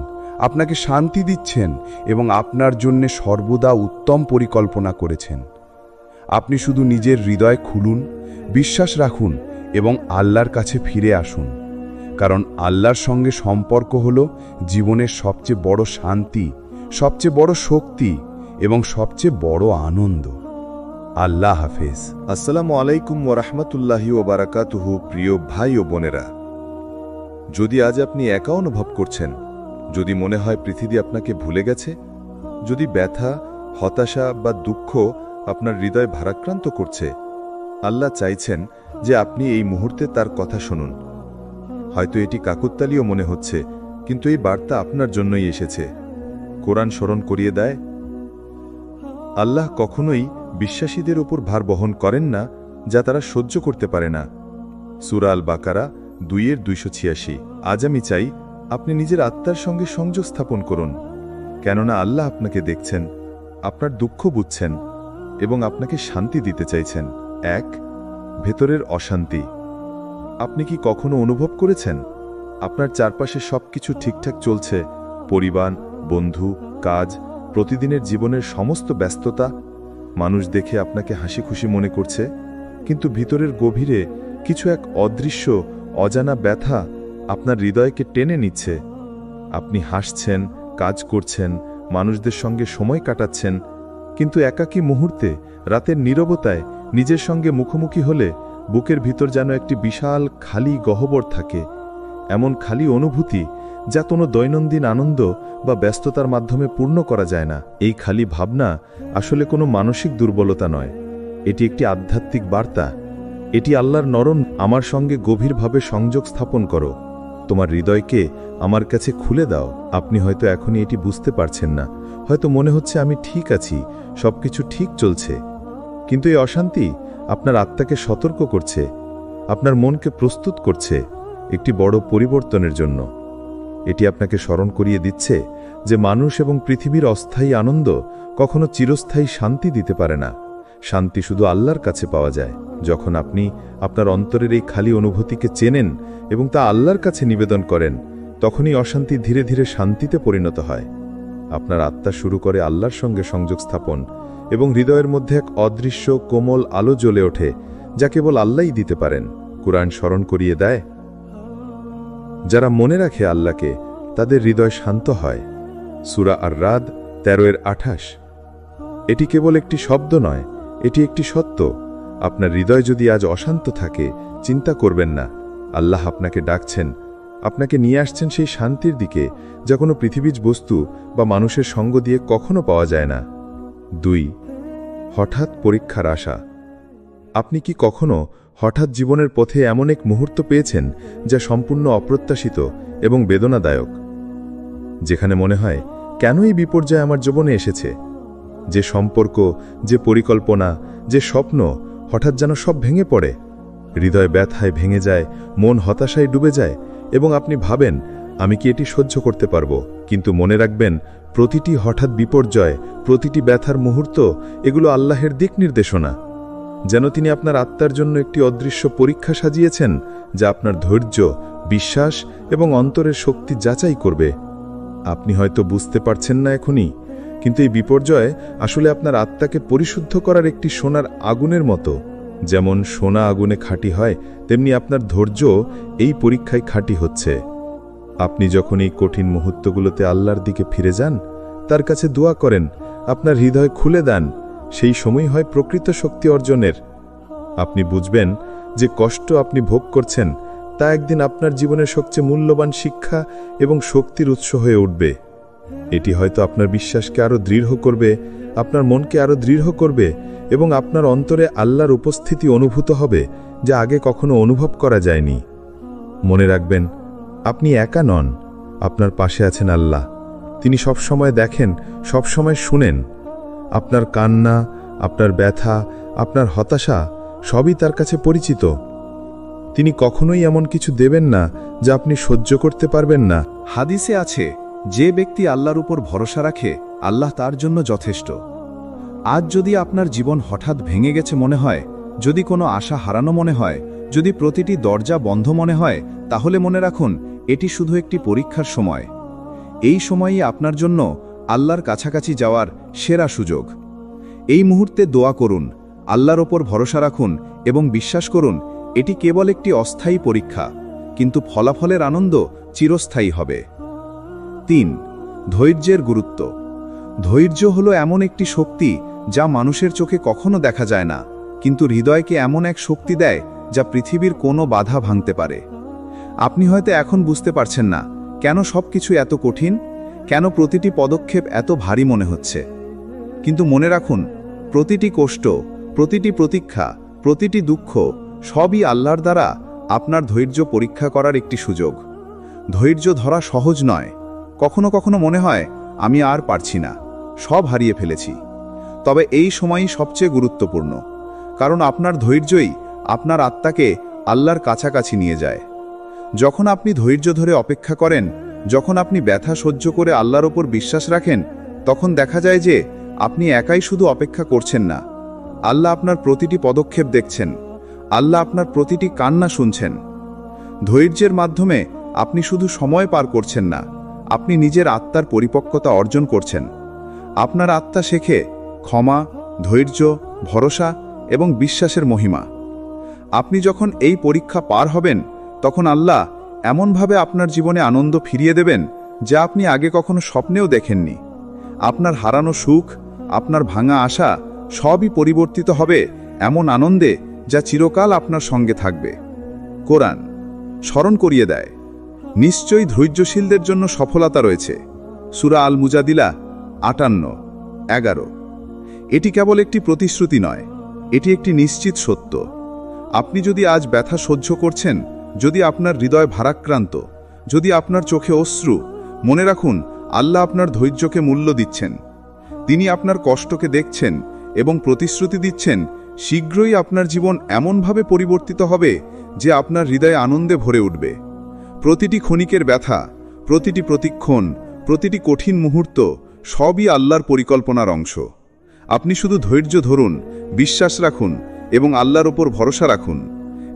আপনাকে শান্তি দিচ্ছেন এবং আপনার জন্য সর্বদা উত্তম পরিকল্পনা করেছেন। আপনি শুধু নিজের হৃদয় খুলুন, বিশ্বাস রাখুন এবং আল্লাহর কাছে ফিরে আসুন, কারণ আল্লাহর সঙ্গে সম্পর্ক হল জীবনের সবচেয়ে বড় শান্তি, সবচেয়ে বড় শক্তি এবং সবচেয়ে বড় আনন্দ। আল্লাহ হাফেজ। আসসালামু আলাইকুম ওরহমতুল্লাহি ওবারাকাতুহু। প্রিয় ভাই ও বোনেরা, যদি আজ আপনি একা অনুভব করছেন, যদি মনে হয় পৃথিবী আপনাকে ভুলে গেছে, যদি ব্যথা, হতাশা বা দুঃখ আপনার হৃদয় ভারাক্রান্ত করছে, আল্লাহ চাইছেন যে আপনি এই মুহূর্তে তার কথা শুনুন। হয়তো এটি কাকতালীয় মনে হচ্ছে, কিন্তু এই বার্তা আপনার জন্যই এসেছে। কোরআন স্মরণ করিয়ে দেয়, আল্লাহ কখনোই বিশ্বাসীদের উপর ভার বহন করেন না যা তারা সহ্য করতে পারে না। সূরা আল বাকারা 2:286। আজ আমি চাই আপনি নিজের আত্মার সঙ্গে সংযোগ স্থাপন করুন, কেননা আল্লাহ আপনাকে দেখছেন, আপনার দুঃখ বুঝছেন এবং আপনাকে শান্তি দিতে চাইছেন। 1, ভেতরের অশান্তি। আপনি কি কখনো অনুভব করেছেন আপনার চারপাশে সবকিছু ঠিকঠাক চলছে? পরিবার, বন্ধু, কাজ, প্রতিদিনের জীবনের সমস্ত ব্যস্ততা, মানুষ দেখে আপনাকে হাসি খুশি মনে করছে, কিন্তু ভিতরের গভীরে কিছু এক অদৃশ্য, অজানা ব্যথা আপনার হৃদয়কে টেনে নিচ্ছে। আপনি হাসছেন, কাজ করছেন, মানুষদের সঙ্গে সময় কাটাচ্ছেন, কিন্তু একাকী মুহূর্তে, রাতের নীরবতায় নিজের সঙ্গে মুখোমুখি হলে বুকের ভিতর যেন একটি বিশাল খালি গহ্বর থাকে। এমন খালি অনুভূতি যা কোনো দৈনন্দিন আনন্দ বা ব্যস্ততার মাধ্যমে পূর্ণ করা যায় না। এই খালি ভাবনা আসলে কোনো মানসিক দুর্বলতা নয়, এটি একটি আধ্যাত্মিক বার্তা। এটি আল্লাহর নরম, আমার সঙ্গে গভীরভাবে সংযোগ স্থাপন করো, তোমার হৃদয়কে আমার কাছে খুলে দাও। আপনি হয়তো এখনই এটি বুঝতে পারছেন না, হয়তো মনে হচ্ছে আমি ঠিক আছি, সবকিছু ঠিক চলছে, কিন্তু এই অশান্তি আপনার আত্মাকে সতর্ক করছে, আপনার মনকে প্রস্তুত করছে একটি বড় পরিবর্তনের জন্য। এটি আপনাকে স্মরণ করিয়ে দিচ্ছে যে মানুষ এবং পৃথিবীর অস্থায়ী আনন্দ কখনো চিরস্থায়ী শান্তি দিতে পারে না। শান্তি শুধু আল্লাহর কাছে পাওয়া যায়। যখন আপনি আপনার অন্তরের এই খালি অনুভূতিকে চেনেন এবং তা আল্লাহর কাছে নিবেদন করেন, তখনই অশান্তি ধীরে ধীরে শান্তিতে পরিণত হয়। আপনার আত্মা শুরু করে আল্লাহর সঙ্গে সংযোগ স্থাপন এবং হৃদয়ের মধ্যে এক অদৃশ্য কোমল আলো জ্বলে ওঠে, যা কেবল আল্লাহই দিতে পারেন। কুরআন স্মরণ করিয়ে দেয়, যারা মনে রাখে আল্লাহকে তাদের হৃদয় শান্ত হয়। সূরা আর-রাদ 13:28। এটি কেবল একটি শব্দ নয়, এটি একটি সত্য। আপনার হৃদয় যদি আজ অশান্ত থাকে, চিন্তা করবেন না, আল্লাহ আপনাকে ডাকছেন, আপনাকে নিয়ে আসছেন সেই শান্তির দিকে যা কোনো পৃথিবীজ বস্তু বা মানুষের সঙ্গ দিয়ে কখনো পাওয়া যায় না। 2, হঠাৎ পরীক্ষার আশা। আপনি কি কখনো হঠাৎ জীবনের পথে এমন এক মুহূর্ত পেয়েছেন যা সম্পূর্ণ অপ্রত্যাশিত এবং বেদনাদায়ক, যেখানে মনে হয় কেন এই বিপর্যয় আমার জীবনে এসেছে। যে সম্পর্ক, যে পরিকল্পনা, যে স্বপ্ন হঠাৎ যেন সব ভেঙে পড়ে। হৃদয় ব্যথায় ভেঙে যায়, মন হতাশায় ডুবে যায় এবং আপনি ভাবেন, আমি কি এটি সহ্য করতে পারবো? কিন্তু মনে রাখবেন, প্রতিটি হঠাৎ বিপর্যয়, প্রতিটি ব্যথার মুহূর্ত, এগুলো আল্লাহের দিক নির্দেশনা। যেন তিনি আপনার আত্মার জন্য একটি অদৃশ্য পরীক্ষা সাজিয়েছেন, যা আপনার ধৈর্য, বিশ্বাস এবং অন্তরের শক্তি যাচাই করবে। আপনি হয়তো বুঝতে পারছেন না এখনই, কিন্তু এই বিপর্যয় আসলে আপনার আত্মাকে পরিশুদ্ধ করার একটি সোনার আগুনের মতো। যেমন সোনা আগুনে খাঁটি হয়, তেমনি আপনার ধৈর্য এই পরীক্ষায় খাঁটি হচ্ছে। আপনি যখন এই কঠিন মুহূর্তগুলোতে আল্লাহর দিকে ফিরে যান, তার কাছে দোয়া করেন, আপনার হৃদয় খুলে দেন, সেই সময় হয় প্রকৃত শক্তি অর্জনের। আপনি বুঝবেন যে কষ্ট আপনি ভোগ করছেন তা একদিন আপনার জীবনের সবচেয়ে মূল্যবান শিক্ষা এবং শক্তির উৎস হয়ে উঠবে। এটি হয়তো আপনার বিশ্বাসকে আরও দৃঢ় করবে, আপনার মনকে আরও দৃঢ় করবে এবং আপনার অন্তরে আল্লাহর উপস্থিতি অনুভূত হবে, যা আগে কখনো অনুভব করা যায়নি। মনে রাখবেন, আপনি একা নন, আপনার পাশে আছেন আল্লাহ। তিনি সবসময় দেখেন, সবসময় শুনেন। আপনার কান্না, আপনার ব্যথা, আপনার হতাশা সবই তার কাছে পরিচিত। তিনি কখনোই এমন কিছু দেবেন না যা আপনি সহ্য করতে পারবেন না। হাদিসে আছে, যে ব্যক্তি আল্লাহর উপর ভরসা রাখে, আল্লাহ তার জন্য যথেষ্ট। আজ যদি আপনার জীবন হঠাৎ ভেঙে গেছে মনে হয়, যদি কোনো আশা হারানো মনে হয়, যদি প্রতিটি দরজা বন্ধ মনে হয়, তাহলে মনে রাখুন, এটি শুধু একটি পরীক্ষার সময়। এই সময়ই আপনার জন্য আল্লাহর কাছাকাছি যাওয়ার সেরা সুযোগ। এই মুহূর্তে দোয়া করুন, আল্লাহর ওপর ভরসা রাখুন এবং বিশ্বাস করুন, এটি কেবল একটি অস্থায়ী পরীক্ষা, কিন্তু ফলাফলের আনন্দ চিরস্থায়ী হবে। 3. ধৈর্যের গুরুত্ব। ধৈর্য হলো এমন একটি শক্তি যা মানুষের চোখে কখনো দেখা যায় না, কিন্তু হৃদয়কে এমন এক শক্তি দেয় যা পৃথিবীর কোনো বাধা ভাঙতে পারে। আপনি হয়তো এখন বুঝতে পারছেন না কেন সবকিছু এত কঠিন, কেন প্রতিটি পদক্ষেপ এত ভারী মনে হচ্ছে। কিন্তু মনে রাখুন, প্রতিটি কষ্ট, প্রতিটি প্রতীক্ষা, প্রতিটি দুঃখ সবই আল্লাহর দ্বারা আপনার ধৈর্য পরীক্ষা করার একটি সুযোগ। ধৈর্য ধরা সহজ নয়। কখনো কখনো মনে হয়, আমি আর পারছি না, সব হারিয়ে ফেলেছি। তবে এই সময়ই সবচেয়ে গুরুত্বপূর্ণ, কারণ আপনার ধৈর্যই আপনার আত্মাকে আল্লাহর কাছাকাছি নিয়ে যায়। যখন আপনি ধৈর্য ধরে অপেক্ষা করেন, যখন আপনি ব্যথা সহ্য করে আল্লাহর ওপর বিশ্বাস রাখেন, তখন দেখা যায় যে আপনি একাই শুধু অপেক্ষা করছেন না, আল্লাহ আপনার প্রতিটি পদক্ষেপ দেখছেন, আল্লাহ আপনার প্রতিটি কান্না শুনছেন। ধৈর্যের মাধ্যমে আপনি শুধু সময় পার করছেন না, আপনি নিজের আত্মার পরিপক্কতা অর্জন করছেন। আপনার আত্মা শেখে ক্ষমা, ধৈর্য, ভরসা এবং বিশ্বাসের মহিমা। আপনি যখন এই পরীক্ষা পার হবেন, তখন আল্লাহ এমনভাবে আপনার জীবনে আনন্দ ফিরিয়ে দেবেন যা আপনি আগে কখনো স্বপ্নেও দেখেননি। আপনার হারানো সুখ, আপনার ভাঙা আশা সবই পরিবর্তিত হবে এমন আনন্দে যা চিরকাল আপনার সঙ্গে থাকবে। কোরআন স্মরণ করিয়ে দেয়, নিশ্চয়ই ধৈর্যশীলদের জন্য সফলতা রয়েছে। সূরা আল মুজাদিলা 58-11। এটি কেবল একটি প্রতিশ্রুতি নয়, এটি একটি নিশ্চিত সত্য। আপনি যদি আজ ব্যথা সহ্য করছেন, যদি আপনার হৃদয় ভারাক্রান্ত, যদি আপনার চোখে অশ্রু, মনে রাখুন, আল্লাহ আপনার ধৈর্যকে মূল্য দিচ্ছেন। তিনি আপনার কষ্টকে দেখছেন এবং প্রতিশ্রুতি দিচ্ছেন, শীঘ্রই আপনার জীবন এমনভাবে পরিবর্তিত হবে যে আপনার হৃদয়ে আনন্দে ভরে উঠবে। প্রতিটি ক্ষণিকের ব্যথা, প্রতিটি প্রতিক্ষণ, প্রতিটি কঠিন মুহূর্ত সবই আল্লাহর পরিকল্পনার অংশ। আপনি শুধু ধৈর্য ধরুন, বিশ্বাস রাখুন এবং আল্লাহর ওপর ভরসা রাখুন,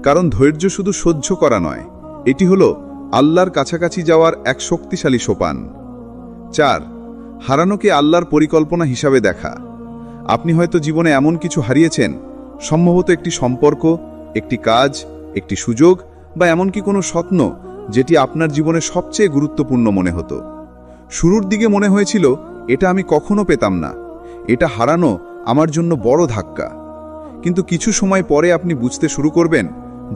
কারণ ধৈর্য শুধু সহ্য করা নয়, এটি হলো আল্লাহর কাছাকাছি যাওয়ার এক শক্তিশালী সোপান। 4. হারানোকে আল্লাহর পরিকল্পনা হিসাবে দেখা। আপনি হয়তো জীবনে এমন কিছু হারিয়েছেন, সম্ভবত একটি সম্পর্ক, একটি কাজ, একটি সুযোগ বা এমনকি কোনো স্বপ্ন, যেটি আপনার জীবনে সবচেয়ে গুরুত্বপূর্ণ মনে হতো। শুরুর দিকে মনে হয়েছিল, এটা আমি কখনো পেতাম না, এটা হারানো আমার জন্য বড় ধাক্কা। কিন্তু কিছু সময় পরে আপনি বুঝতে শুরু করবেন,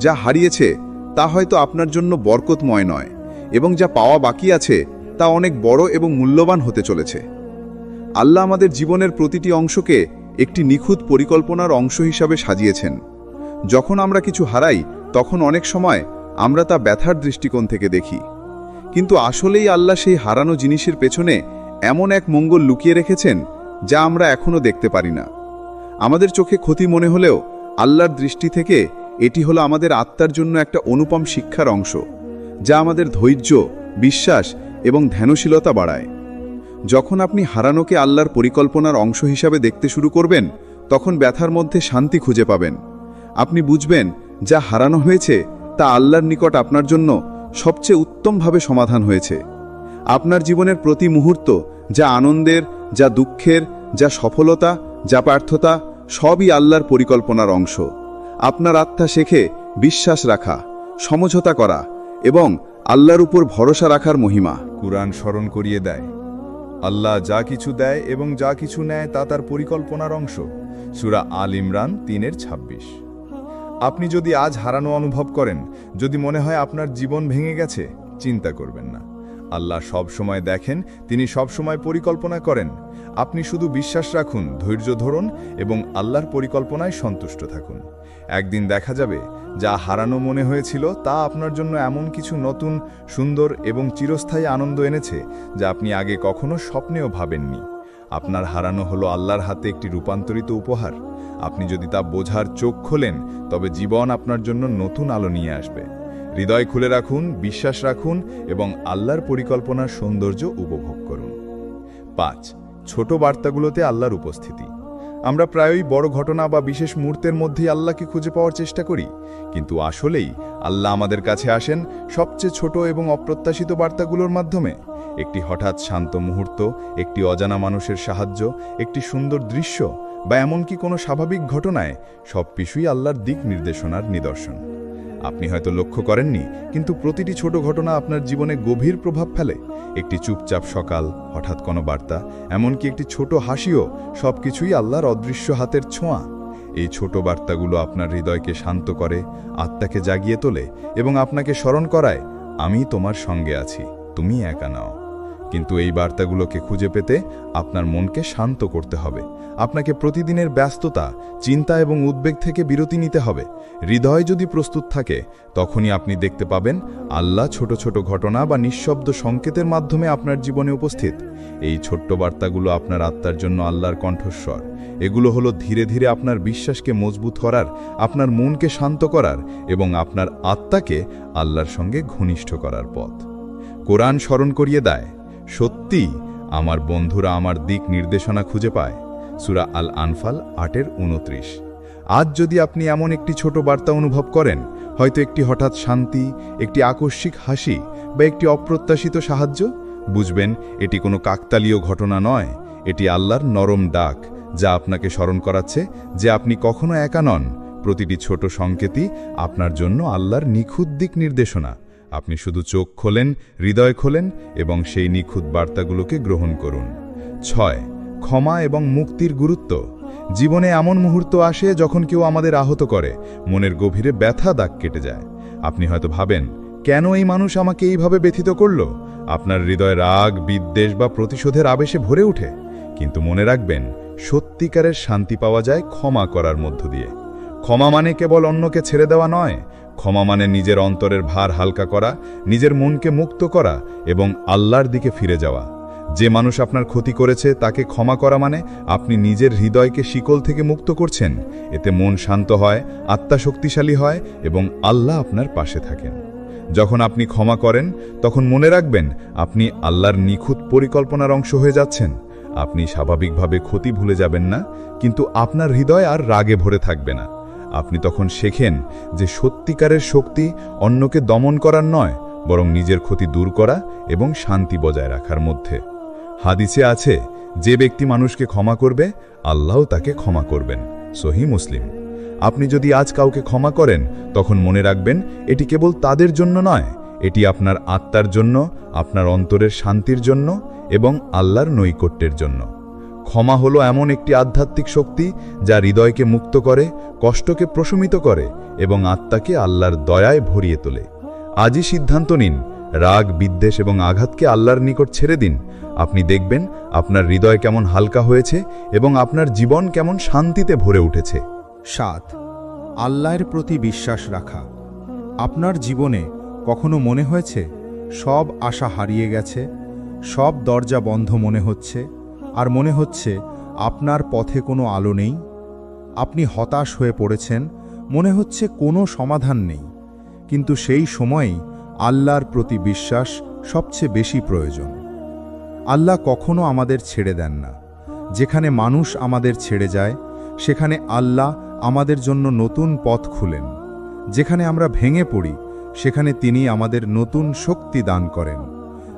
যা হারিয়েছে তা হয়তো আপনার জন্য বরকতময় নয়, এবং যা পাওয়া বাকি আছে তা অনেক বড় এবং মূল্যবান হতে চলেছে। আল্লাহ আমাদের জীবনের প্রতিটি অংশকে একটি নিখুঁত পরিকল্পনার অংশ হিসাবে সাজিয়েছেন। যখন আমরা কিছু হারাই তখন অনেক সময় আমরা তা ব্যথার দৃষ্টিকোণ থেকে দেখি, কিন্তু আসলেই আল্লাহ সেই হারানো জিনিসের পেছনে এমন এক মঙ্গল লুকিয়ে রেখেছেন যা আমরা এখনো দেখতে পারি না। আমাদের চোখে ক্ষতি মনে হলেও আল্লাহর দৃষ্টি থেকে এটি হলো আমাদের আত্মার জন্য একটা অনুপম শিক্ষার অংশ, যা আমাদের ধৈর্য, বিশ্বাস এবং ধ্যানশীলতা বাড়ায়। যখন আপনি হারানোকে আল্লাহর পরিকল্পনার অংশ হিসাবে দেখতে শুরু করবেন, তখন ব্যথার মধ্যে শান্তি খুঁজে পাবেন। আপনি বুঝবেন যা হারানো হয়েছে তা আল্লাহর নিকট আপনার জন্য সবচেয়ে উত্তমভাবে সমাধান হয়েছে। আপনার জীবনের প্রতি মুহূর্ত, যা আনন্দের, যা দুঃখের, যা সফলতা, যা ব্যর্থতা, সবই আল্লাহর পরিকল্পনার অংশ। আপনার আত্মা শেখে বিশ্বাস রাখা, সমঝোতা করা এবং আল্লাহর উপর ভরসা রাখার মহিমা। কুরআন স্মরণ করিয়ে দেয়, আল্লাহ যা কিছু দেয় এবং যা কিছু নেয় তা তার পরিকল্পনার অংশ। সূরা আল ইমরান 3:26। আপনি যদি আজ হারানো অনুভব করেন, যদি মনে হয় আপনার জীবন ভেঙে গেছে, চিন্তা করবেন না। আল্লাহ সব সময় দেখেন, তিনি সব সময় পরিকল্পনা করেন। আপনি শুধু বিশ্বাস রাখুন, ধৈর্য ধরুন এবং আল্লাহর পরিকল্পনায় সন্তুষ্ট থাকুন। একদিন দেখা যাবে যা হারানো মনে হয়েছিল তা আপনার জন্য এমন কিছু নতুন, সুন্দর এবং চিরস্থায়ী আনন্দ এনেছে যা আপনি আগে কখনো স্বপ্নেও ভাবেননি। আপনার হারানো হলো আল্লাহর হাতে একটি রূপান্তরিত উপহার। আপনি যদি তা বোঝার চোখ খোলেন, তবে জীবন আপনার জন্য নতুন আলো নিয়ে আসবে। হৃদয় খুলে রাখুন, বিশ্বাস রাখুন এবং আল্লাহর পরিকল্পনার সৌন্দর্য উপভোগ করুন। 5. ছোট বার্তাগুলোতে আল্লাহর উপস্থিতি। আমরা প্রায়ই বড় ঘটনা বা বিশেষ মুহূর্তের মধ্যেই আল্লাহকে খুঁজে পাওয়ার চেষ্টা করি, কিন্তু আসলেই আল্লাহ আমাদের কাছে আসেন সবচেয়ে ছোট এবং অপ্রত্যাশিত বার্তাগুলোর মাধ্যমে। একটি হঠাৎ শান্ত মুহূর্ত, একটি অজানা মানুষের সাহায্য, একটি সুন্দর দৃশ্য বা এমনকি কোনো স্বাভাবিক ঘটনায় সব কিছুই আল্লাহর দিক নির্দেশনার নিদর্শন। আপনি হয়তো লক্ষ্য করেননি, কিন্তু প্রতিটি ছোট ঘটনা আপনার জীবনে গভীর প্রভাব ফেলে। একটি চুপচাপ সকাল, হঠাৎ কোনো বার্তা, এমনকি একটি ছোট হাসিও সবকিছুই আল্লাহর অদৃশ্য হাতের ছোঁয়া। এই ছোট বার্তাগুলো আপনার হৃদয়কে শান্ত করে, আত্মাকে জাগিয়ে তোলে এবং আপনাকে স্মরণ করায়, আমি তোমার সঙ্গে আছি, তুমি একা নও। কিন্তু এই বার্তাগুলোকে খুঁজে পেতে আপনার মনকে শান্ত করতে হবে। আপনাকে প্রতিদিনের ব্যস্ততা, চিন্তা এবং উদ্বেগ থেকে বিরতি নিতে হবে। হৃদয় যদি প্রস্তুত থাকে, তখনই আপনি দেখতে পাবেন আল্লাহ ছোট ছোট ঘটনা বা নিঃশব্দ সংকেতের মাধ্যমে আপনার জীবনে উপস্থিত। এই ছোট্ট বার্তাগুলো আপনার আত্মার জন্য আল্লাহর কণ্ঠস্বর। এগুলো হলো ধীরে ধীরে আপনার বিশ্বাসকে মজবুত করার, আপনার মনকে শান্ত করার এবং আপনার আত্মাকে আল্লাহর সঙ্গে ঘনিষ্ঠ করার পথ। কোরআন স্মরণ করিয়ে দেয়, সত্যি আমার বন্ধুরা আমার দিক নির্দেশনা খুঁজে পায়। সূরা আল আনফাল 8:29। আজ যদি আপনি এমন একটি ছোট বার্তা অনুভব করেন, হয়তো একটি হঠাৎ শান্তি, একটি আকস্মিক হাসি বা একটি অপ্রত্যাশিত সাহায্য, বুঝবেন এটি কোনো কাকতালীয় ঘটনা নয়। এটি আল্লাহর নরম ডাক, যা আপনাকে স্মরণ করাচ্ছে যে আপনি কখনো একা নন। প্রতিটি ছোট সংকেতই আপনার জন্য আল্লাহর নিখুঁত দিক নির্দেশনা। আপনি শুধু চোখ খোলেন, হৃদয় খোলেন এবং সেই নিখুঁত বার্তাগুলোকে গ্রহণ করুন। 6. ক্ষমা এবং মুক্তির গুরুত্ব। জীবনে এমন মুহূর্ত আসে যখন কেউ আমাদের আহত করে, মনের গভীরে ব্যথা দাগ কেটে যায়। আপনি হয়তো ভাবেন, কেন এই মানুষ আমাকে এইভাবে ব্যথিত করল? আপনার হৃদয় রাগ, বিদ্বেষ বা প্রতিশোধের আবেশে ভরে ওঠে। কিন্তু মনে রাখবেন, সত্যিকারের শান্তি পাওয়া যায় ক্ষমা করার মধ্য দিয়ে। ক্ষমা মানে কেবল অন্যকে ছেড়ে দেওয়া নয়। ক্ষমা মানে নিজের অন্তরের ভার হালকা করা, নিজের মনকে মুক্ত করা এবং আল্লাহর দিকে ফিরে যাওয়া। যে মানুষ আপনার ক্ষতি করেছে তাকে ক্ষমা করা মানে আপনি নিজের হৃদয়কে শিকল থেকে মুক্ত করছেন। এতে মন শান্ত হয়, আত্মা শক্তিশালী হয় এবং আল্লাহ আপনার পাশে থাকেন। যখন আপনি ক্ষমা করেন, তখন মনে রাখবেন আপনি আল্লাহর নিখুঁত পরিকল্পনার অংশ হয়ে যাচ্ছেন। আপনি স্বাভাবিকভাবে ক্ষতি ভুলে যাবেন না, কিন্তু আপনার হৃদয় আর রাগে ভরে থাকবে না। আপনি তখন শেখেন যে সত্যিকারের শক্তি অন্যকে দমন করার নয়, বরং নিজের ক্ষতি দূর করা এবং শান্তি বজায় রাখার মধ্যে। হাদিসে আছে, যে ব্যক্তি মানুষকে ক্ষমা করবে, আল্লাহও তাকে ক্ষমা করবেন। সহিহ মুসলিম। আপনি যদি আজ কাউকে ক্ষমা করেন, তখন মনে রাখবেন এটি কেবল তাদের জন্য নয়, এটি আপনার আত্মার জন্য, আপনার অন্তরের শান্তির জন্য এবং আল্লাহর নৈকট্যের জন্য। ক্ষমা হলো এমন একটি আধ্যাত্মিক শক্তি যা হৃদয়কে মুক্ত করে, কষ্টকে প্রশমিত করে এবং আত্মাকে আল্লাহর দয়ায় ভরিয়ে তোলে। আজই সিদ্ধান্ত নিন, রাগ, বিদ্বেষ এবং আঘাতকে আল্লাহর নিকট ছেড়ে দিন। আপনি দেখবেন আপনার হৃদয় কেমন হালকা হয়েছে এবং আপনার জীবন কেমন শান্তিতে ভরে উঠেছে। 7. আল্লাহর প্রতি বিশ্বাস রাখা। আপনার জীবনে কখনো মনে হয়েছে সব আশা হারিয়ে গেছে, সব দরজা বন্ধ মনে হচ্ছে, আর মনে হচ্ছে আপনার পথে কোনো আলো নেই? আপনি হতাশ হয়ে পড়েছেন, মনে হচ্ছে কোনো সমাধান নেই। কিন্তু সেই সময়েই আল্লাহর প্রতি বিশ্বাস সবচেয়ে বেশি প্রয়োজন। আল্লাহ কখনো আমাদের ছেড়ে দেন না। যেখানে মানুষ আমাদের ছেড়ে যায়, সেখানে আল্লাহ আমাদের জন্য নতুন পথ খুলেন। যেখানে আমরা ভেঙে পড়ি, সেখানে তিনি আমাদের নতুন শক্তি দান করেন।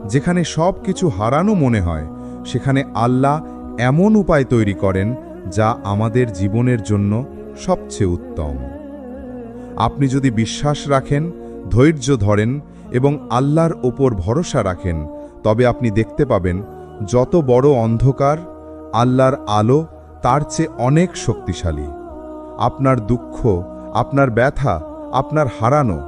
যেখানে সব কিছু হারানো মনে হয়, সেখানে আল্লাহ এমন উপায় তৈরি করেন যা আমাদের জীবনের জন্য সবচেয়ে উত্তম। আপনি যদি বিশ্বাস রাখেন, ধৈর্য ধরেন এবং আল্লাহর ওপর ভরসা রাখেন, তবে আপনি দেখতে পাবেন যত বড় অন্ধকার, আল্লাহর আলো তার চেয়ে অনেক শক্তিশালী। আপনার দুঃখ, আপনার ব্যথা, আপনার হারানো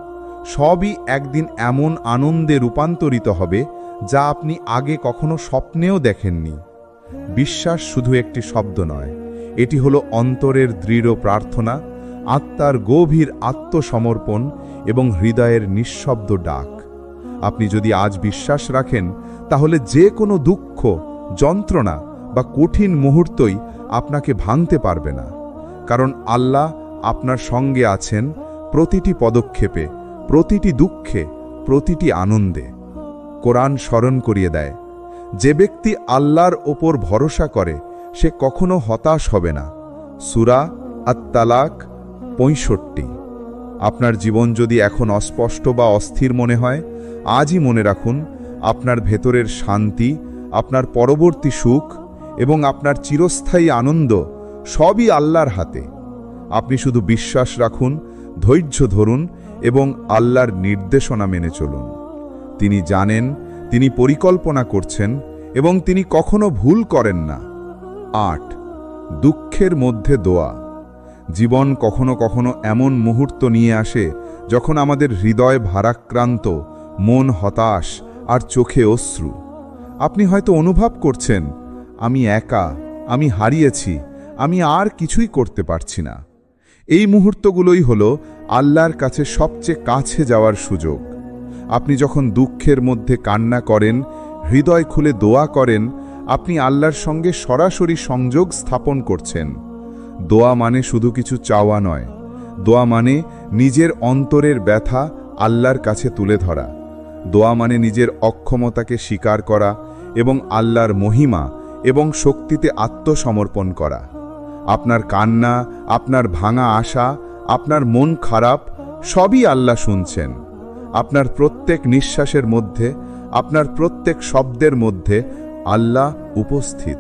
সবই একদিন এমন আনন্দে রূপান্তরিত হবে যা আপনি আগে কখনো স্বপ্নেও দেখেননি। বিশ্বাস শুধু একটি শব্দ নয়, এটি হলো অন্তরের দৃঢ় প্রার্থনা, আত্মার গভীর আত্মসমর্পণ এবং হৃদয়ের নিঃশব্দ ডাক। আপনি যদি আজ বিশ্বাস রাখেন, তাহলে যে কোনো দুঃখ, যন্ত্রণা বা কঠিন মুহূর্তই আপনাকে ভাঙতে পারবে না। কারণ আল্লাহ আপনার সঙ্গে আছেন প্রতিটি পদক্ষেপে, প্রতিটি দুঃখে, প্রতিটি আনন্দে। কোরআন স্মরণ করিয়ে দেয়, যে ব্যক্তি আল্লাহর ওপর ভরসা করে সে কখনো হতাশ হবে না। সূরা আত-তালাক ৬৫। আপনার জীবন যদি এখন অস্পষ্ট বা অস্থির মনে হয়, আজই মনে রাখুন, আপনার ভেতরের শান্তি, আপনার পরবর্তী সুখ এবং আপনার চিরস্থায়ী আনন্দ সবই আল্লাহর হাতে। আপনি শুধু বিশ্বাস রাখুন, ধৈর্য ধরুন এবং আল্লাহর নির্দেশনা মেনে চলুন। তিনি জানেন, তিনি পরিকল্পনা করছেন এবং তিনি কখনো ভুল করেন না। ৮. দুঃখের মধ্যে দোয়া। জীবন কখনো কখনো এমন মুহূর্ত নিয়ে আসে যখন আমাদের হৃদয় ভারাক্রান্ত, মন হতাশ আর চোখে অশ্রু। আপনি হয়তো অনুভব করছেন, আমি একা, আমি হারিয়েছি, আমি আর কিছুই করতে পারছি না। এই মুহূর্তগুলোই হলো আল্লাহর কাছে সবচেয়ে কাছে যাওয়ার সুযোগ। আপনি যখন দুঃখের মধ্যে কান্না করেন, হৃদয় খুলে দোয়া করেন, আপনি আল্লাহর সঙ্গে সরাসরি সংযোগ স্থাপন করছেন। দোয়া মানে শুধু কিছু চাওয়া নয়, দোয়া মানে নিজের অন্তরের ব্যথা আল্লাহর কাছে তুলে ধরা। দোয়া মানে নিজের অক্ষমতাকে স্বীকার করা এবং আল্লাহর মহিমা এবং শক্তিতে আত্মসমর্পণ করা। আপনার কান্না, আপনার ভাঙা আশা, আপনার মন খারাপ সবই আল্লাহ শুনছেন। আপনার প্রত্যেক নিঃশ্বাসের মধ্যে, আপনার প্রত্যেক শব্দের মধ্যে আল্লাহ উপস্থিত।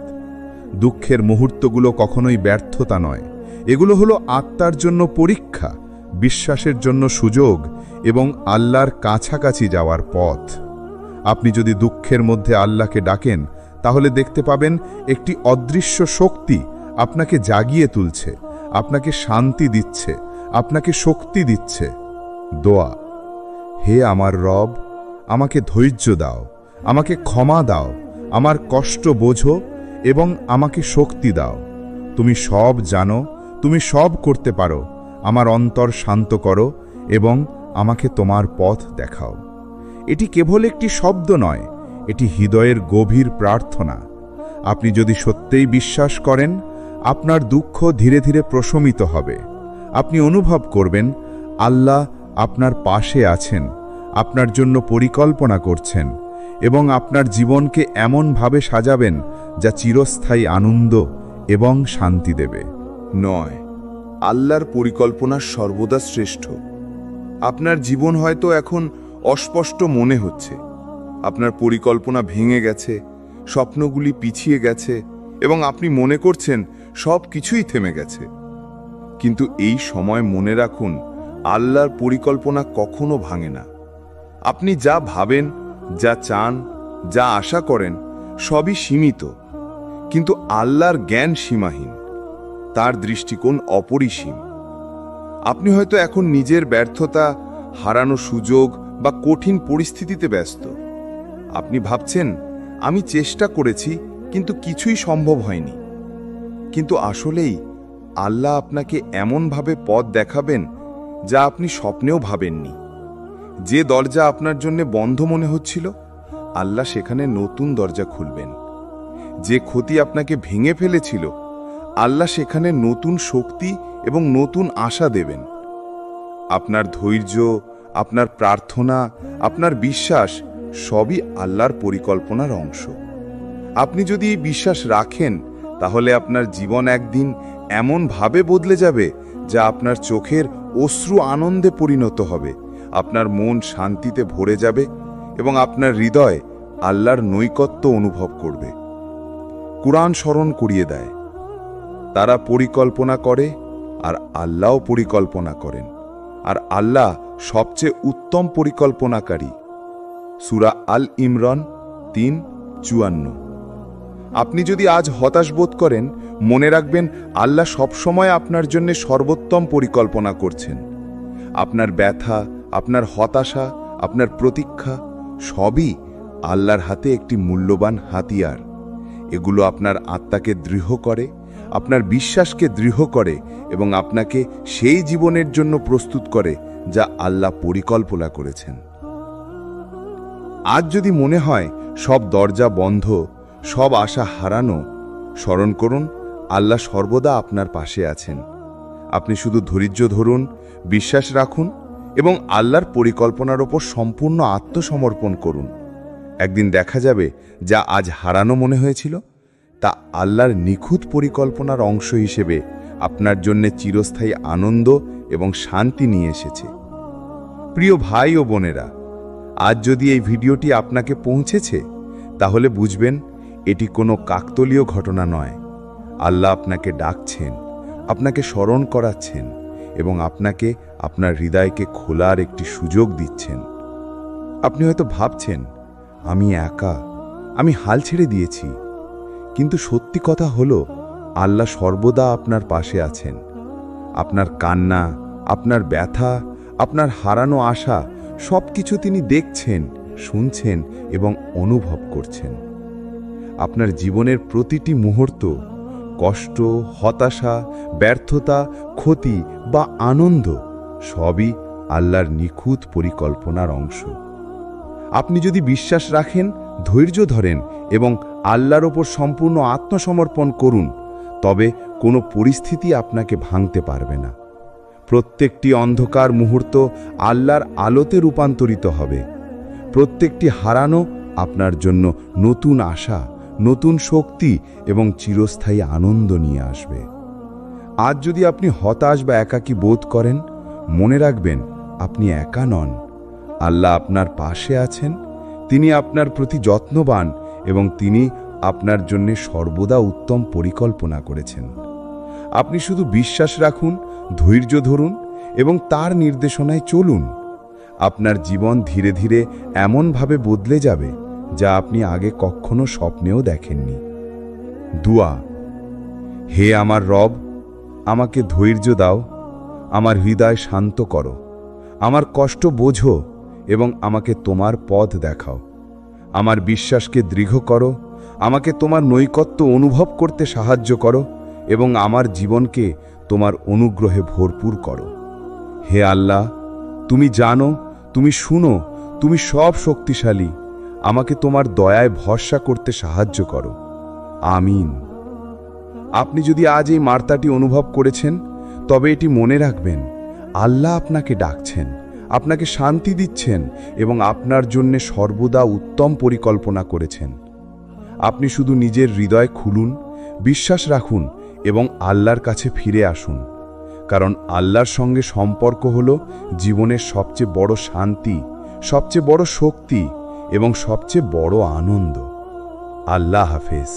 দুঃখের মুহূর্তগুলো কখনোই ব্যর্থতা নয়, এগুলো হলো আত্মার জন্য পরীক্ষা, বিশ্বাসের জন্য সুযোগ এবং আল্লাহর কাছাকাছি যাওয়ার পথ। আপনি যদি দুঃখের মধ্যে আল্লাহকে ডাকেন, তাহলে দেখতে পাবেন একটি অদৃশ্য শক্তি আপনাকে জাগিয়ে তুলছে, আপনাকে শান্তি দিচ্ছে, আপনাকে শক্তি দিচ্ছে। দোয়া। হে আমার রব, আমাকে ধৈর্য দাও, আমাকে ক্ষমা দাও, আমার কষ্ট বোঝো এবং আমাকে শক্তি দাও। তুমি সব জানো, তুমি সব করতে পারো। আমার অন্তর শান্ত করো এবং আমাকে তোমার পথ দেখাও। এটি কেবল একটি শব্দ নয়, এটি হৃদয়ের গভীর প্রার্থনা। আপনি যদি সত্যিই বিশ্বাস করেন, আপনার দুঃখ ধীরে ধীরে প্রশমিত হবে। আপনি অনুভব করবেন আল্লাহ আপনার পাশে আছেন, আপনার জন্য পরিকল্পনা করছেন এবং আপনার জীবনকে এমনভাবে সাজাবেন যা চিরস্থায়ী আনন্দ এবং শান্তি দেবে। ৯. আল্লাহর পরিকল্পনা সর্বদা শ্রেষ্ঠ। আপনার জীবন হয়তো এখন অস্পষ্ট মনে হচ্ছে, আপনার পরিকল্পনা ভেঙে গেছে, স্বপ্নগুলি পিছিয়ে গেছে এবং আপনি মনে করছেন সব কিছুই থেমে গেছে। কিন্তু এই সময় মনে রাখুন, আল্লাহর পরিকল্পনা কখনো ভাঙে না। আপনি যা ভাবেন, যা চান, যা আশা করেন সবই সীমিত, কিন্তু আল্লাহর জ্ঞান সীমাহীন, তার দৃষ্টিকোণ অপরিসীম। আপনি হয়তো এখন নিজের ব্যর্থতা, হারানো সুযোগ বা কঠিন পরিস্থিতিতে ব্যস্ত। আপনি ভাবছেন, আমি চেষ্টা করেছি কিন্তু কিছুই সম্ভব হয়নি। কিন্তু আসলেই আল্লাহ আপনাকে এমনভাবে পথ দেখাবেন যা আপনি স্বপ্নেও ভাবেননি। যে দরজা আপনার জন্য বন্ধ মনে হচ্ছিল, আল্লাহ সেখানে নতুন দরজা খুলবেন। যে ক্ষতি আপনাকে ভেঙে ফেলেছিল, আল্লাহ সেখানে নতুন শক্তি এবং নতুন আশা দেবেন। আপনার ধৈর্য, আপনার প্রার্থনা, আপনার বিশ্বাস সবই আল্লাহর পরিকল্পনার অংশ। আপনি যদি এই বিশ্বাস রাখেন, তাহলে আপনার জীবন একদিন এমনভাবে বদলে যাবে যা আপনার চোখের অশ্রু আনন্দে পরিণত হবে, আপনার মন শান্তিতে ভরে যাবে এবং আপনার হৃদয় আল্লাহর নৈকট্য অনুভব করবে। কুরআন স্মরণ করিয়ে দেয়, তারা পরিকল্পনা করে আর আল্লাহও পরিকল্পনা করেন, আর আল্লাহ সবচেয়ে উত্তম পরিকল্পনাকারী। সূরা আল ইমরান 3:54। আপনি যদি আজ হতাশ বোধ করেন, মনে রাখবেন আল্লাহ সবসময় আপনার জন্য সর্বোত্তম পরিকল্পনা করছেন। আপনার ব্যথা, আপনার হতাশা, আপনার প্রতীক্ষা সবই আল্লাহর হাতে একটি মূল্যবান হাতিয়ার। এগুলো আপনার আত্মাকে দৃঢ় করে, আপনার বিশ্বাসকে দৃঢ় করে এবং আপনাকে সেই জীবনের জন্য প্রস্তুত করে যা আল্লাহ পরিকল্পনা করেছেন। আজ যদি মনে হয় সব দরজা বন্ধ, সব আশা হারানো, স্মরণ করুন আল্লাহ সর্বদা আপনার পাশে আছেন। আপনি শুধু ধৈর্য ধরুন, বিশ্বাস রাখুন এবং আল্লাহর পরিকল্পনার ওপর সম্পূর্ণ আত্মসমর্পণ করুন। একদিন দেখা যাবে যা আজ হারানো মনে হয়েছিল, তা আল্লাহর নিখুঁত পরিকল্পনার অংশ হিসেবে আপনার জন্য চিরস্থায়ী আনন্দ এবং শান্তি নিয়ে এসেছে। প্রিয় ভাই ও বোনেরা, আজ যদি এই ভিডিওটি আপনাকে পৌঁছেছে, তাহলে বুঝবেন এটি কোনো কাকতালীয় ঘটনা নয়। আল্লাহ আপনাকে ডাকছেন, আপনাকে স্মরণ করাচ্ছেন এবং আপনাকে আপনার হৃদয়কে খোলার একটি সুযোগ দিচ্ছেন। আপনি হয়তো ভাবছেন, আমি একা, আমি হাল ছেড়ে দিয়েছি। কিন্তু সত্যি কথা হলো, আল্লাহ সর্বদা আপনার পাশে আছেন। আপনার কান্না, আপনার ব্যথা, আপনার হারানো আশা সবকিছু তিনি দেখছেন, শুনছেন এবং অনুভব করছেন। আপনার জীবনের প্রতিটি মুহূর্ত, কষ্ট, হতাশা, ব্যর্থতা, ক্ষতি বা আনন্দ সবই আল্লাহর নিখুঁত পরিকল্পনার অংশ। আপনি যদি বিশ্বাস রাখেন, ধৈর্য ধরেন এবং আল্লাহর ওপর সম্পূর্ণ আত্মসমর্পণ করুন, তবে কোনো পরিস্থিতি আপনাকে ভাঙতে পারবে না। প্রত্যেকটি অন্ধকার মুহূর্ত আল্লাহর আলোতে রূপান্তরিত হবে। প্রত্যেকটি হারানো আপনার জন্য নতুন আশা, নতুন শক্তি এবং চিরস্থায়ী আনন্দ নিয়ে আসবে। আজ যদি আপনি হতাশ বা একাকী বোধ করেন, মনে রাখবেন আপনি একা নন। আল্লাহ আপনার পাশে আছেন, তিনি আপনার প্রতি যত্নবান এবং তিনি আপনার জন্য সর্বদা উত্তম পরিকল্পনা করেছেন। আপনি শুধু বিশ্বাস রাখুন, ধৈর্য ধরুন এবং তার নির্দেশনায় চলুন। আপনার জীবন ধীরে ধীরে এমনভাবে বদলে যাবে যা আপনি আগে কখনো স্বপ্নেও দেখেননি। দুয়া। হে আমার রব, আমাকে ধৈর্য দাও, আমার হৃদয় শান্ত করো, আমার কষ্ট বোঝো এবং আমাকে তোমার পথ দেখাও। আমার বিশ্বাসকে দৃঢ় করো, আমাকে তোমার নৈকট্য অনুভব করতে সাহায্য করো এবং আমার জীবনকে তোমার অনুগ্রহে ভরপুর করো। হে আল্লাহ, তুমি জানো, তুমি শুনো, তুমি সব শক্তিশালী। আমাকে তোমার দয়ায় ভরসা করতে সাহায্য করো। আমিন। আপনি যদি আজ এই বার্তাটি অনুভব করেছেন, তবে এটি মনে রাখবেন, আল্লাহ আপনাকে ডাকছেন, আপনাকে শান্তি দিচ্ছেন এবং আপনার জন্য সর্বদা উত্তম পরিকল্পনা করেছেন। আপনি শুধু নিজের হৃদয় খুলুন, বিশ্বাস রাখুন এবং আল্লাহর কাছে ফিরে আসুন, কারণ আল্লাহর সঙ্গে সম্পর্ক হলো জীবনের সবচেয়ে বড় শান্তি, সবচেয়ে বড় শক্তি এবং সবচেয়ে বড় আনন্দ। আল্লাহ হাফেজ।